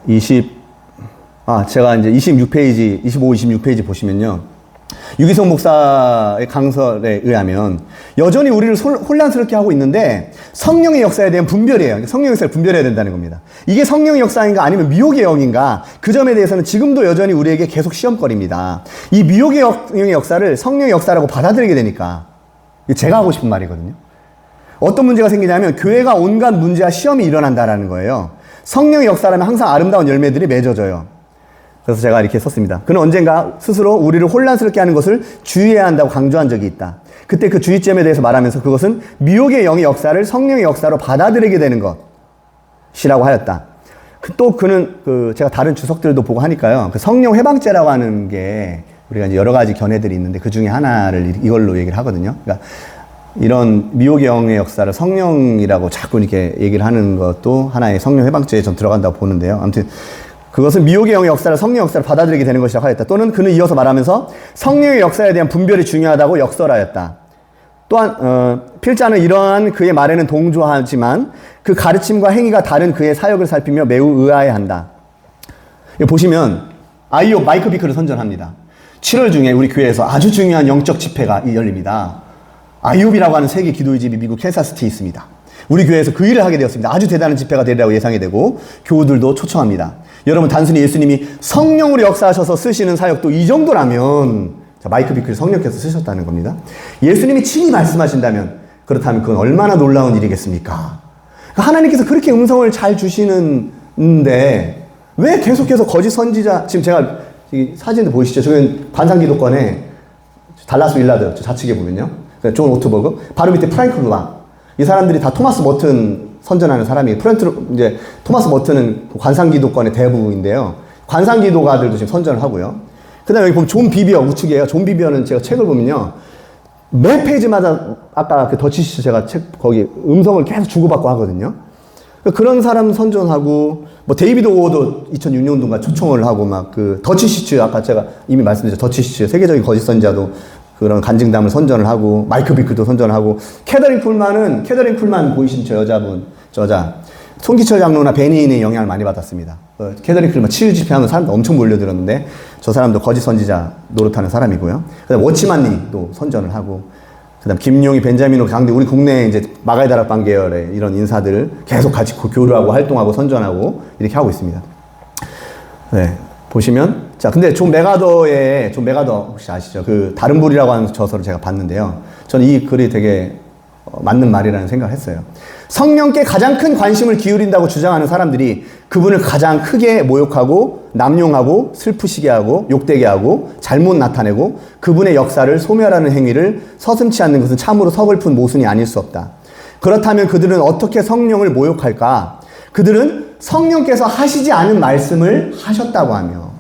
제가 이제 26페이지, 25, 26페이지 보시면요. 유기성 목사의 강설에 의하면 여전히 우리를 혼란스럽게 하고 있는데 성령의 역사에 대한 분별이에요. 성령의 역사를 분별해야 된다는 겁니다. 이게 성령의 역사인가 아니면 미혹의 영인가 그 점에 대해서는 지금도 여전히 우리에게 계속 시험거리입니다. 이 미혹의 역사를 성령의 역사라고 받아들이게 되니까 제가 하고 싶은 말이거든요. 어떤 문제가 생기냐면 교회가 온갖 문제와 시험이 일어난다라는 거예요. 성령의 역사라면 항상 아름다운 열매들이 맺어져요. 그래서 제가 이렇게 썼습니다. 그는 언젠가 스스로 우리를 혼란스럽게 하는 것을 주의해야 한다고 강조한 적이 있다. 그때 그 주의점에 대해서 말하면서 그것은 미혹의 영의 역사를 성령의 역사로 받아들이게 되는 것이라고 하였다. 또 그는 제가 다른 주석들도 보고 하니까요. 그 성령 회방죄라고 하는 게 우리가 이제 여러 가지 견해들이 있는데 그 중에 하나를 이걸로 얘기를 하거든요. 그러니까 이런 미혹의 영의 역사를 성령이라고 자꾸 이렇게 얘기를 하는 것도 하나의 성령 회방죄에 전 들어간다고 보는데요. 아무튼 그것은 미혹의 영의 역사를 성령 역사를 받아들이게 되는 것이라고 하였다. 또는 그는 이어서 말하면서 성령의 역사에 대한 분별이 중요하다고 역설하였다. 또한 필자는 이러한 그의 말에는 동조하지만 그 가르침과 행위가 다른 그의 사역을 살피며 매우 의아해한다. 보시면 아이오 마이크 비크를 선전합니다. 7월 중에 우리 교회에서 아주 중요한 영적 집회가 열립니다. 아이옵이라고 하는 세계 기도의 집이 미국 캔사스시티에 있습니다. 우리 교회에서 그 일을 하게 되었습니다. 아주 대단한 집회가 되리라고 예상이 되고 교우들도 초청합니다. 여러분 단순히 예수님이 성령으로 역사하셔서 쓰시는 사역도 이 정도라면 마이크 비클 성령께서 쓰셨다는 겁니다. 예수님이 친히 말씀하신다면 그렇다면 그건 얼마나 놀라운 일이겠습니까? 하나님께서 그렇게 음성을 잘 주시는데 왜 계속해서 거짓 선지자 지금 제가 사진도 보이시죠? 저기는 관상기도권에 달라스 윌라드 좌측에 보면요. 존 오트버그 바로 밑에 프랭크 루박 이 사람들이 다 토마스 머튼 선전하는 사람이에요. 이제 토마스 머튼은 관상기도권의 대부인데요. 관상기도가들도 지금 선전을 하고요. 그 다음에 여기 보면 존 비비어 우측이에요. 존 비비어는 제가 책을 보면요. 매 페이지마다 아까 그 더치시츠 제가 책 거기 음성을 계속 주고받고 하거든요. 그런 사람 선전하고 뭐 데이비드 오어도 2006년도인가 초청을 하고 막 그 더치시츠 아까 제가 이미 말씀드렸죠. 더치시츠 세계적인 거짓 선지자도 그런 간증담을 선전을 하고 마이크 비클도 선전을 하고 캐더린 쿨만 보이신 저 여자 송기철 장로나 베니인의 영향을 많이 받았습니다. 캐더린 쿨만 7일 집회하는 사람도 엄청 몰려들었는데 저 사람도 거짓 선지자 노릇하는 사람이고요. 그다음 워치만니도 선전을 하고 그다음 김용희, 벤자민 강대 우리 국내 이제 마가이 다락방 계열의 이런 인사들 계속 같이 교류하고 활동하고 선전하고 이렇게 하고 있습니다. 네. 보시면 자 근데 존 메가더 혹시 아시죠? 그 다른 불이라고 하는 저서를 제가 봤는데요. 저는 이 글이 되게 맞는 말이라는 생각을 했어요. 성령께 가장 큰 관심을 기울인다고 주장하는 사람들이 그분을 가장 크게 모욕하고 남용하고 슬프시게 하고 욕되게 하고 잘못 나타내고 그분의 역사를 소멸하는 행위를 서슴지 않는 것은 참으로 서글픈 모순이 아닐 수 없다. 그렇다면 그들은 어떻게 성령을 모욕할까? 그들은 성령께서 하시지 않은 말씀을 하셨다고 하며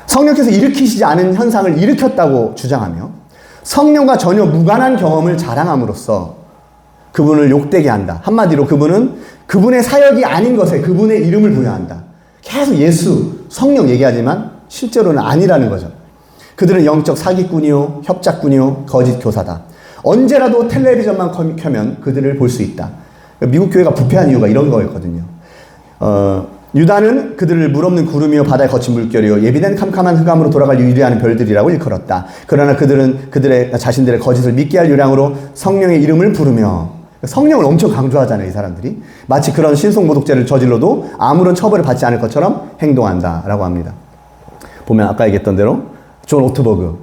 성령께서 일으키시지 않은 현상을 일으켰다고 주장하며 성령과 전혀 무관한 경험을 자랑함으로써 그분을 욕되게 한다. 한마디로 그분은 그분의 사역이 아닌 것에 그분의 이름을 부여한다. 계속 예수, 성령 얘기하지만 실제로는 아니라는 거죠. 그들은 영적 사기꾼이요, 협작꾼이요, 거짓 교사다. 언제라도 텔레비전만 켜면 그들을 볼 수 있다. 미국 교회가 부패한 이유가 이런 거였거든요. 유다는 그들을 물없는 구름이요 바다에 거친 물결이요 예비된 캄캄한 흑암으로 돌아갈 유리하는 별들이라고 일컬었다. 그러나 그들은 자신들의 거짓을 믿게 할 요량으로 성령의 이름을 부르며 성령을 엄청 강조하잖아요. 이 사람들이 마치 그런 신성모독죄를 저질러도 아무런 처벌을 받지 않을 것처럼 행동한다라고 합니다. 보면 아까 얘기했던 대로 존 오트버그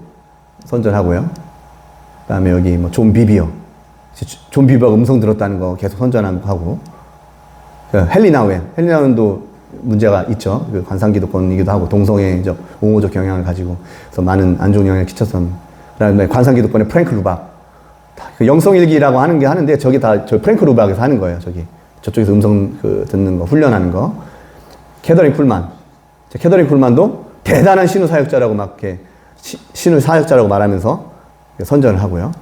선전하고요. 그 다음에 여기 뭐 존 비비어가 음성 들었다는 거 계속 선전하고 헨리 나우엔도 문제가 있죠. 그 관상기도권이기도 하고 동성애적 옹호적 경향을 가지고 그래서 많은 안 좋은 영향을 끼쳤던. 그다음에 관상기도권의 프랭크 루박 그 영성일기라고 하는 게 하는데 저게 다 저 프랭크 루박에서 하는 거예요. 저쪽에서 음성 듣는 거 훈련하는 거. 캐더린 쿨만도 대단한 신우 사역자라고 막 이렇게 신우 사역자라고 말하면서 선전을 하고요.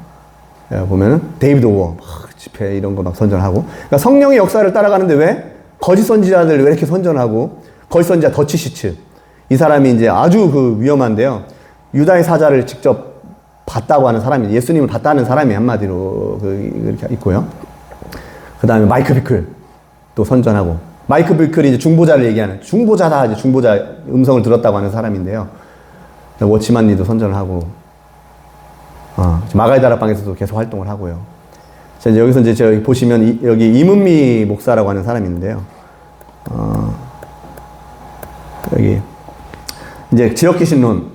보면은 데이비드 오어 집회 이런 거 막 선전하고. 그러니까 성령의 역사를 따라가는데 왜 거짓 선지자들 왜 이렇게 선전하고 거짓 선지자 더치시츠 이 사람이 이제 아주 그 위험한데요. 유다의 사자를 직접 봤다고 하는 사람이, 예수님을 봤다는 사람이 한마디로 이렇게 있고요. 그 다음에 마이크 비클 또 선전하고, 마이크 비클이 이제 중보자를 얘기하는, 중보자다, 이제 중보자 음성을 들었다고 하는 사람인데요. 워치만리도 선전을 하고, 마가의 다락방에서도 계속 활동을 하고요. 자, 이제 여기서 이제 저기 보시면 여기 이문미 목사라고 하는 사람이 있는데요. 여기 이제 지역기신론.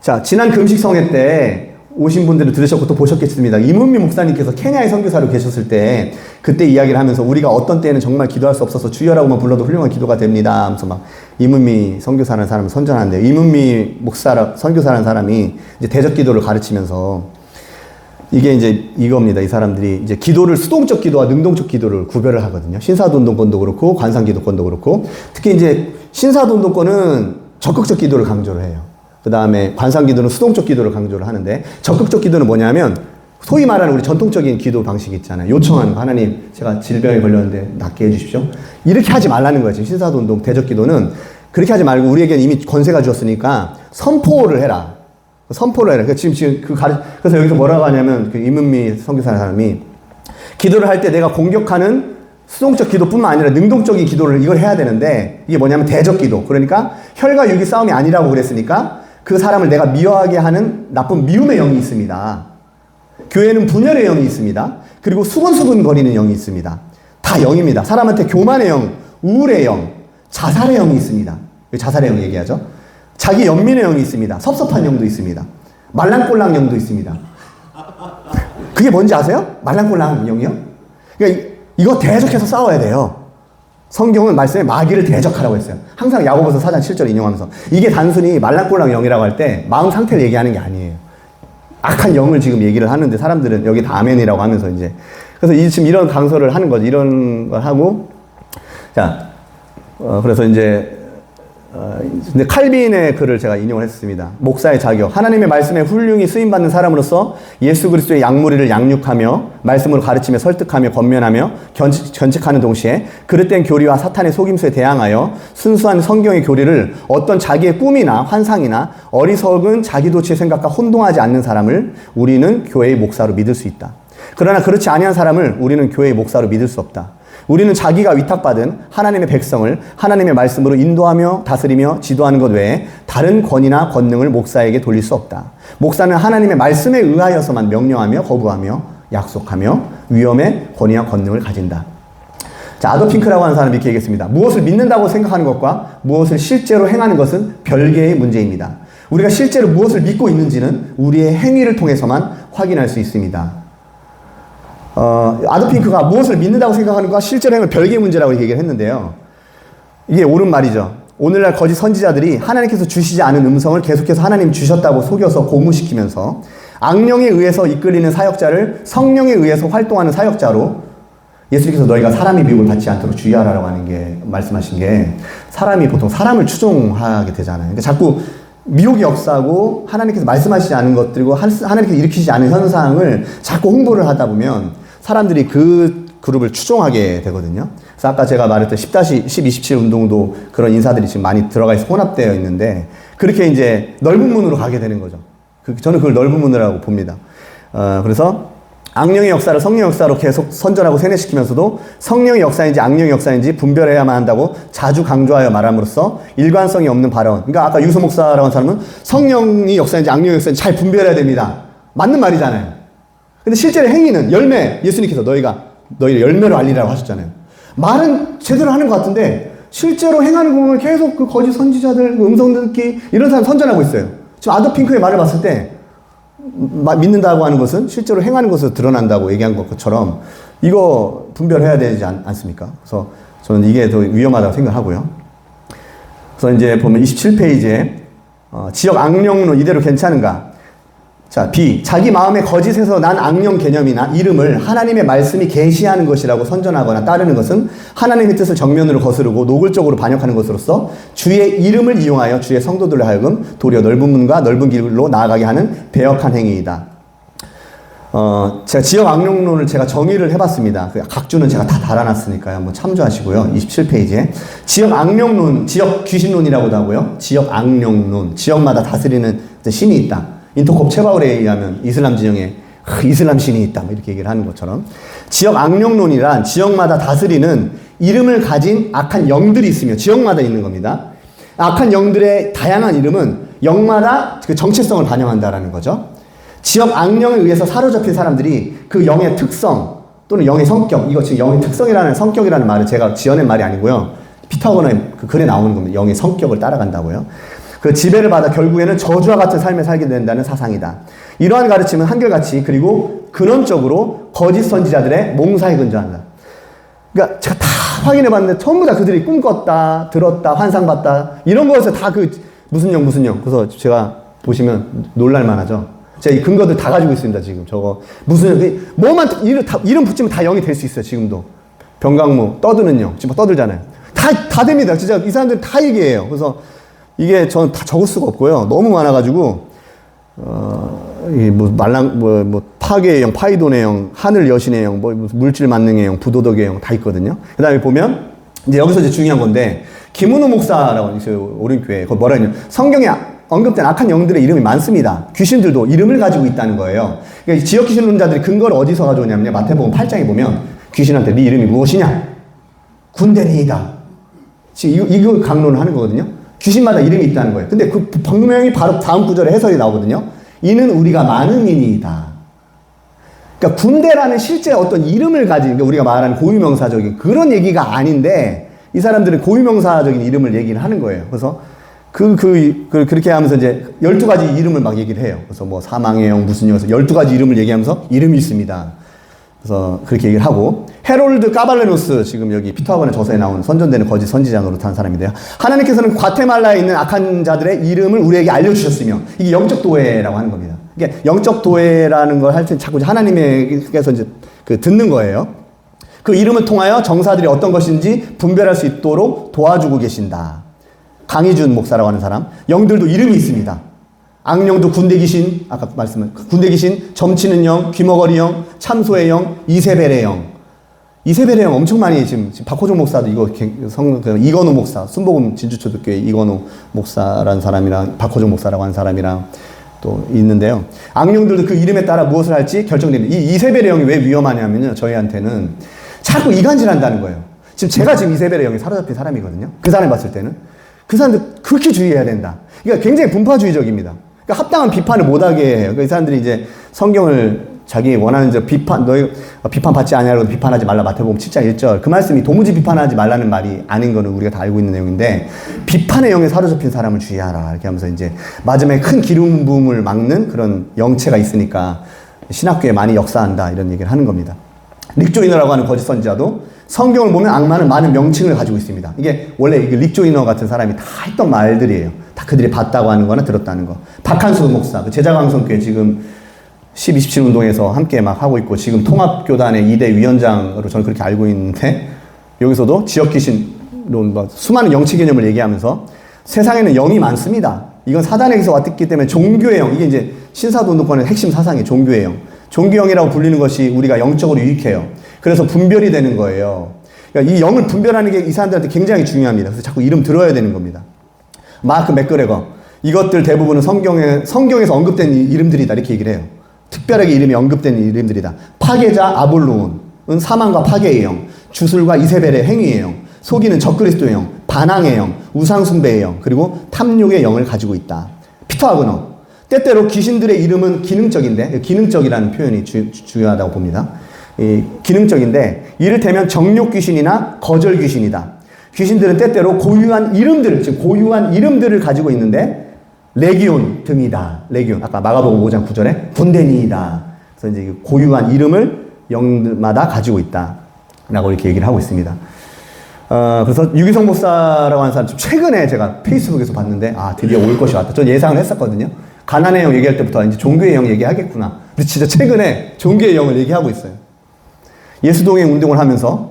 자, 지난 금식성회 때 오신 분들은 들으셨고 또 보셨겠습니다. 이문미 목사님께서 케냐에 선교사로 계셨을 때 그때 이야기를 하면서 우리가 어떤 때는 정말 기도할 수 없어서 주여라고만 불러도 훌륭한 기도가 됩니다 하면서 막 이문미 선교사라는 사람을 선전하는데, 이문미 선교사라는 사람이 이제 대적 기도를 가르치면서 이게 이제 이겁니다. 이 사람들이 이제 기도를 수동적 기도와 능동적 기도를 구별을 하거든요. 신사도운동권도 그렇고 관상기도권도 그렇고, 특히 이제 신사도운동권은 적극적 기도를 강조를 해요. 그 다음에 관상기도는 수동적 기도를 강조를 하는데, 적극적 기도는 뭐냐면 소위 말하는 우리 전통적인 기도 방식이 있잖아요. 요청하는 거. 하나님, 제가 질병에 걸렸는데 낫게 해주십시오. 이렇게 하지 말라는 거지. 신사도운동 대적 기도는 그렇게 하지 말고 우리에게는 이미 권세가 주었으니까 선포를 해라. 선포를 해라. 그래서 여기서 뭐라고 하냐면, 그 이문미 선교사 사람이 기도를 할 때 내가 공격하는 수동적 기도뿐만 아니라 능동적인 기도를 이걸 해야 되는데, 이게 뭐냐면 대적 기도. 그러니까 혈과 육이 싸움이 아니라고 그랬으니까 그 사람을 내가 미워하게 하는 나쁜 미움의 영이 있습니다. 교회는 분열의 영이 있습니다. 그리고 수근수근 거리는 영이 있습니다. 다 영입니다. 사람한테 교만의 영, 우울의 영, 자살의 영이 있습니다. 자살의 영 얘기하죠. 자기 연민의 영이 있습니다. 섭섭한 영도 있습니다. 말랑꼴랑 영도 있습니다. 그게 뭔지 아세요? 말랑꼴랑 영이요? 그러니까 이거 대적해서 싸워야 돼요. 성경은 말씀에 마귀를 대적하라고 했어요. 항상 야고보서 4장 7절 인용하면서. 이게 단순히 말랑꼴랑 영이라고 할 때 마음 상태를 얘기하는 게 아니에요. 악한 영을 지금 얘기를 하는데 사람들은 여기 다 아멘이라고 하면서 이제. 그래서 지금 이런 강서를 하는 거죠. 이런 걸 하고. 자, 그래서 이제 근데 칼빈의 글을 제가 인용을 했습니다. 목사의 자격. 하나님의 말씀에 훌륭히 쓰임받는 사람으로서 예수 그리스도의 양무리를 양육하며 말씀으로 가르치며 설득하며 권면하며 견칙하는 동시에 그릇된 교리와 사탄의 속임수에 대항하여 순수한 성경의 교리를 어떤 자기의 꿈이나 환상이나 어리석은 자기도취의 생각과 혼동하지 않는 사람을 우리는 교회의 목사로 믿을 수 있다. 그러나 그렇지 아니한 사람을 우리는 교회의 목사로 믿을 수 없다. 우리는 자기가 위탁받은 하나님의 백성을 하나님의 말씀으로 인도하며 다스리며 지도하는 것 외에 다른 권위나 권능을 목사에게 돌릴 수 없다. 목사는 하나님의 말씀에 의하여서만 명령하며 거부하며 약속하며 위엄의 권위와 권능을 가진다. 자, 아도 핑크라고 하는 사람이 이렇게 얘기했습니다. 무엇을 믿는다고 생각하는 것과 무엇을 실제로 행하는 것은 별개의 문제입니다. 우리가 실제로 무엇을 믿고 있는지는 우리의 행위를 통해서만 확인할 수 있습니다. 아드핑크가 무엇을 믿는다고 생각하는 것과 실제로 행을 별개의 문제라고 얘기를 했는데요. 이게 옳은 말이죠. 오늘날 거짓 선지자들이 하나님께서 주시지 않은 음성을 계속해서 하나님 주셨다고 속여서 고무시키면서 악령에 의해서 이끌리는 사역자를 성령에 의해서 활동하는 사역자로, 예수님께서 너희가 사람의 미혹을 받지 않도록 주의하라고 하는 게 말씀하신 게, 사람이 보통 사람을 추종하게 되잖아요. 그러니까 자꾸 미혹의 역사고 하나님께서 말씀하시지 않은 것들이고 하나님께서 일으키지 않은 현상을 자꾸 홍보를 하다 보면 사람들이 그 그룹을 추종하게 되거든요. 그래서 아까 제가 말했던 10-27 운동도 그런 인사들이 지금 많이 들어가 있어 혼합되어 있는데, 그렇게 이제 넓은 문으로 가게 되는 거죠. 저는 그걸 넓은 문이라고 봅니다. 그래서 악령의 역사를 성령의 역사로 계속 선전하고 세뇌시키면서도 성령의 역사인지 악령의 역사인지 분별해야만 한다고 자주 강조하여 말함으로써 일관성이 없는 발언. 그러니까 아까 유소 목사라고 하는 사람은 성령이 역사인지 악령의 역사인지 잘 분별해야 됩니다. 맞는 말이잖아요. 근데 실제로 행위는 열매, 예수님께서 너희를 열매로 알리라고 하셨잖아요. 말은 제대로 하는 것 같은데 실제로 행하는 거 보면 계속 그 거짓 선지자들, 그 음성 듣기 이런 사람 선전하고 있어요. 지금 아더핑크의 말을 봤을 때 믿는다고 하는 것은 실제로 행하는 것으로 드러난다고 얘기한 것처럼 이거 분별해야 되지 않습니까? 그래서 저는 이게 더 위험하다고 생각하고요. 그래서 이제 보면 27페이지에 지역 악령론 이대로 괜찮은가? 자, B. 자기 마음의 거짓에서 난 악령 개념이나 이름을 하나님의 말씀이 계시하는 것이라고 선전하거나 따르는 것은 하나님의 뜻을 정면으로 거스르고 노골적으로 반역하는 것으로서 주의 이름을 이용하여 주의 성도들로 하여금 도리어 넓은 문과 넓은 길로 나아가게 하는 배역한 행위이다. 제가 지역 악령론을 제가 정의를 해봤습니다. 각주는 제가 다 달아놨으니까요. 한번 참조하시고요. 27페이지에. 지역 악령론, 지역 귀신론이라고도 하고요. 지역 악령론, 지역마다 다스리는 신이 있다. 인터콥 체바울에 의하면 이슬람 진영에 이슬람 신이 있다 뭐 이렇게 얘기를 하는 것처럼 지역 악령론이란 지역마다 다스리는 이름을 가진 악한 영들이 있으며 지역마다 있는 겁니다. 악한 영들의 다양한 이름은 영마다 그 정체성을 반영한다라는 거죠. 지역 악령에 의해서 사로잡힌 사람들이 그 영의 특성 또는 영의 성격, 이거 지금 영의 특성이라는 성격이라는 말을 제가 지어낸 말이 아니고요. 피터건의 그 글에 나오는 겁니다. 영의 성격을 따라간다고요. 그 지배를 받아 결국에는 저주와 같은 삶을 살게 된다는 사상이다. 이러한 가르침은 한결같이 그리고 근원적으로 거짓 선지자들의 몽사에 근저한다. 그러니까 제가 다 확인해 봤는데 전부 다 그들이 꿈꿨다, 들었다, 환상봤다 이런 거에서 다 그 무슨 영. 그래서 제가 보시면 놀랄만 하죠. 제가 이 근거들 다 가지고 있습니다, 지금. 저거. 뭐만, 이름 붙이면 다 영이 될 수 있어요, 지금도. 병강무, 떠드는 영. 지금 떠들잖아요. 다 됩니다. 진짜 이 사람들 다 얘기해요. 그래서 이게 저는 다 적을 수가 없고요. 너무 많아가지고, 파괴의 영, 파이돈의 영, 하늘 여신의 영, 물질 만능의 영, 부도덕의 영 다 있거든요. 그 다음에 보면, 이제 여기서 이제 중요한 건데, 김은호 목사라고 있어요, 오륜교회. 그거 뭐라 했냐. 성경에 언급된 악한 영들의 이름이 많습니다. 귀신들도 이름을 가지고 있다는 거예요. 그러니까 지역 귀신론자들이 근거를 어디서 가져오냐면요. 마태복음 8장에 보면 귀신한테 네 이름이 무엇이냐? 군대니이다. 지금 이거 강론을 하는 거거든요. 귀신마다 이름이 있다는 거예요. 근데 그 분명히 바로 다음 구절에 해설이 나오거든요. 이는 우리가 많음이니이다. 그러니까 군대라는 실제 어떤 이름을 가진, 그러니까 우리가 말하는 고유명사적인 그런 얘기가 아닌데 이 사람들은 고유명사적인 이름을 얘기를 하는 거예요. 그래서 그렇게 하면서 이제 12가지 이름을 막 얘기를 해요. 그래서 뭐 사망의 영, 무슨 영에서 12가지 이름을 얘기하면서 이름이 있습니다. 그래서 그렇게 얘기를 하고, 헤롤드 까발레노스, 지금 여기 피터하건의 저서에 나오는 선전되는 거짓 선지자 노릇한 사람인데요. 하나님께서는 과테말라에 있는 악한 자들의 이름을 우리에게 알려주셨으며, 이게 영적 도회라고 하는 겁니다. 이게 영적 도회라는 걸 할 때 자꾸 하나님께서 이제 듣는 거예요. 그 이름을 통하여 정사들이 어떤 것인지 분별할 수 있도록 도와주고 계신다. 강희준 목사라고 하는 사람. 영들도 이름이 있습니다. 악령도 군대 귀신, 아까 말씀은 군대 귀신, 점치는 영, 귀머거리 영, 참소의 영, 이세벨의 영. 이세벨의 영 엄청 많이 지금 박호종 목사도 이거 이건호 목사, 순복음 진주초등교회 이건호 목사라는 사람이랑 박호종 목사라고 하는 사람이랑 또 있는데요. 악령들도 그 이름에 따라 무엇을 할지 결정됩니다. 이 이세벨의 영이 왜 위험하냐면요. 저희한테는 자꾸 이간질한다는 거예요. 제가 지금 이세벨의 영에 사로잡힌 사람이거든요. 그 사람을 봤을 때는. 그 사람들 그렇게 주의해야 된다. 그러니까 굉장히 분파주의적입니다. 그러니까 합당한 비판을 못하게 해요. 그러니까 이 사람들이 이제 성경을 자기 원하는 너희 비판 받지 아니하라고 비판하지 말라 마태복음 7장 1절. 그 말씀이 도무지 비판하지 말라는 말이 아닌 거는 우리가 다 알고 있는 내용인데, 비판의 영에 사로잡힌 사람을 주의하라. 이렇게 하면서 이제 마지막에 큰 기름 부음을 막는 그런 영체가 있으니까 신학교에 많이 역사한다. 이런 얘기를 하는 겁니다. 릭조이너라고 하는 거짓 선지자도 성경을 보면 악마는 많은 명칭을 가지고 있습니다. 이게 원래 릭조이너 같은 사람이 다 했던 말들이에요. 다 그들이 봤다고 하는 거나 들었다는 거. 박한수 목사, 그 제자강성교회 지금 10.27 운동에서 함께 막 하고 있고, 지금 통합교단의 2대 위원장으로 저는 그렇게 알고 있는데, 여기서도 지역귀신론, 수많은 영치 개념을 얘기하면서 세상에는 영이 많습니다. 이건 사단에게서 왔기 때문에 종교의 영, 이게 이제 신사도 운동권의 핵심 사상이 종교의 영. 종교영이라고 불리는 것이 우리가 영적으로 유익해요. 그래서 분별이 되는 거예요. 그러니까 이 영을 분별하는 게 이 사람들한테 굉장히 중요합니다. 그래서 자꾸 이름 들어야 되는 겁니다. 마크 맥그레거, 이것들 대부분은 성경에서 언급된 이름들이다 이렇게 얘기를 해요. 특별하게 이름이 언급된 이름들이다. 파괴자 아볼론은 사망과 파괴의 영, 주술과 이세벨의 행위의 영, 속이는 적그리스도의 영, 반항의 영, 우상숭배의 영, 그리고 탐욕의 영을 가지고 있다. 피터 하그너, 때때로 귀신들의 이름은 기능적인데, 기능적이라는 표현이 중요하다고 봅니다. 기능적인데, 이를테면 정욕 귀신이나 거절 귀신이다. 귀신들은 때때로 고유한 이름들을 가지고 있는데, 레기온 등이다. 레기온. 아까 마가복음 5장 9절에 군대니이다. 그래서 이제 고유한 이름을 영마다 가지고 있다. 라고 이렇게 얘기를 하고 있습니다. 그래서 유기성 목사라고 하는 사람, 최근에 제가 페이스북에서 봤는데, 드디어 올 것이 왔다. 전 예상을 했었거든요. 가난의 영 얘기할 때부터 이제 종교의 영 얘기하겠구나. 근데 진짜 최근에 종교의 영을 얘기하고 있어요. 예수동행 운동을 하면서,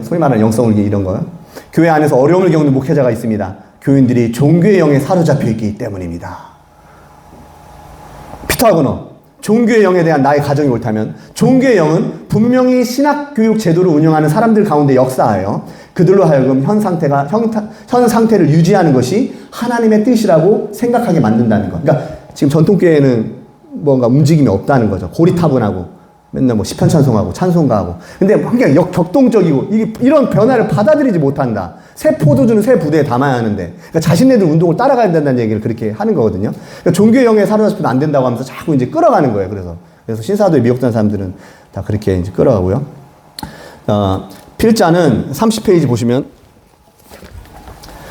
소위 말하는 영성을 이런 거요. 교회 안에서 어려움을 겪는 목회자가 있습니다. 교인들이 종교의 영에 사로잡혀 있기 때문입니다. 피터 하그너, 종교의 영에 대한 나의 가정이 옳다면, 종교의 영은 분명히 신학교육 제도를 운영하는 사람들 가운데 역사하여 그들로 하여금 현 상태를 유지하는 것이 하나님의 뜻이라고 생각하게 만든다는 것. 그러니까 지금 전통교회는 뭔가 움직임이 없다는 거죠. 고리타분하고 맨날 뭐 시편 찬송하고 찬송가하고. 근데 굉장히 격동적이고 이런 변화를 받아들이지 못한다. 새 포도주는 새 부대에 담아야 하는데, 그러니까 자신네들 운동을 따라가야 된다는 얘기를 그렇게 하는 거거든요. 그러니까 종교의 영에 사로잡히면 안 된다고 하면서 자꾸 이제 끌어가는 거예요. 그래서 신사도에 미혹된 사람들은 다 그렇게 이제 끌어가고요. 필자는 30페이지 보시면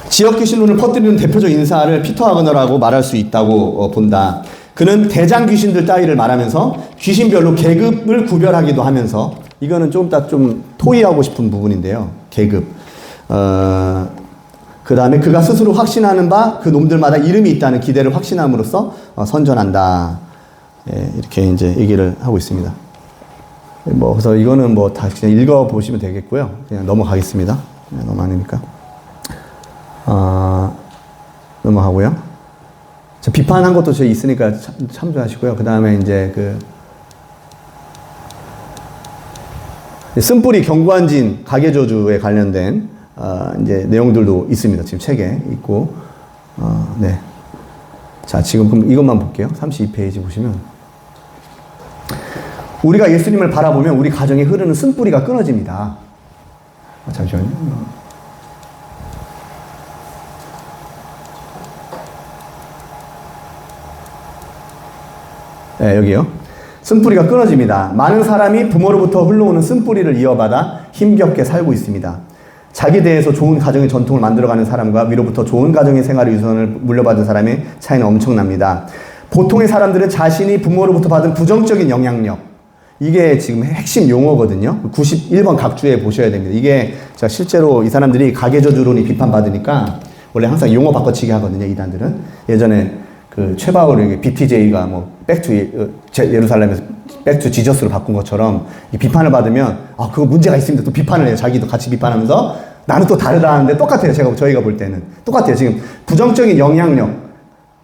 지역 귀신론을 퍼뜨리는 대표적 인사를 피터 하그너라고 말할 수 있다고 본다. 그는 대장 귀신들 따위를 말하면서 귀신별로 계급을 구별하기도 하면서, 이거는 좀 더 좀 토의하고 싶은 부분인데요. 계급. 그 다음에 그가 스스로 확신하는 바 그 놈들마다 이름이 있다는 기대를 확신함으로써 선전한다. 예, 이렇게 이제 얘기를 하고 있습니다. 뭐 그래서 이거는 뭐 다 그냥 읽어 보시면 되겠고요. 그냥 넘어가겠습니다. 너무 많으니까. 넘어가고요. 비판한 것도 저희 있으니까 참조하시고요. 그 다음에 이제 쓴뿌리 경관진 가계저주에 관련된 이제 내용들도 있습니다. 지금 책에 있고, 네. 자, 지금 그럼 이것만 볼게요. 32페이지 보시면. 우리가 예수님을 바라보면 우리 가정에 흐르는 쓴뿌리가 끊어집니다. 잠시만요. 네, 여기요. 쓴뿌리가 끊어집니다. 많은 사람이 부모로부터 흘러오는 쓴뿌리를 이어받아 힘겹게 살고 있습니다. 자기 대해서 좋은 가정의 전통을 만들어가는 사람과 위로부터 좋은 가정의 생활의 유선을 물려받은 사람의 차이는 엄청납니다. 보통의 사람들은 자신이 부모로부터 받은 부정적인 영향력, 이게 지금 핵심 용어거든요. 91번 각주에 보셔야 됩니다. 이게 제가 실제로 이 사람들이 가계저주론이 비판받으니까 원래 항상 용어 바꿔치기 하거든요. 이단들은. 예전에 그 최바울에게 BTJ가 뭐 백투 예루살렘에서 백투 지저스로 바꾼 것처럼 이 비판을 받으면 그거 문제가 있습니다. 또 비판을 해요. 자기도 같이 비판하면서 나는 또 다르다 하는데 똑같아요. 저희가 볼 때는 똑같아요. 지금 부정적인 영향력,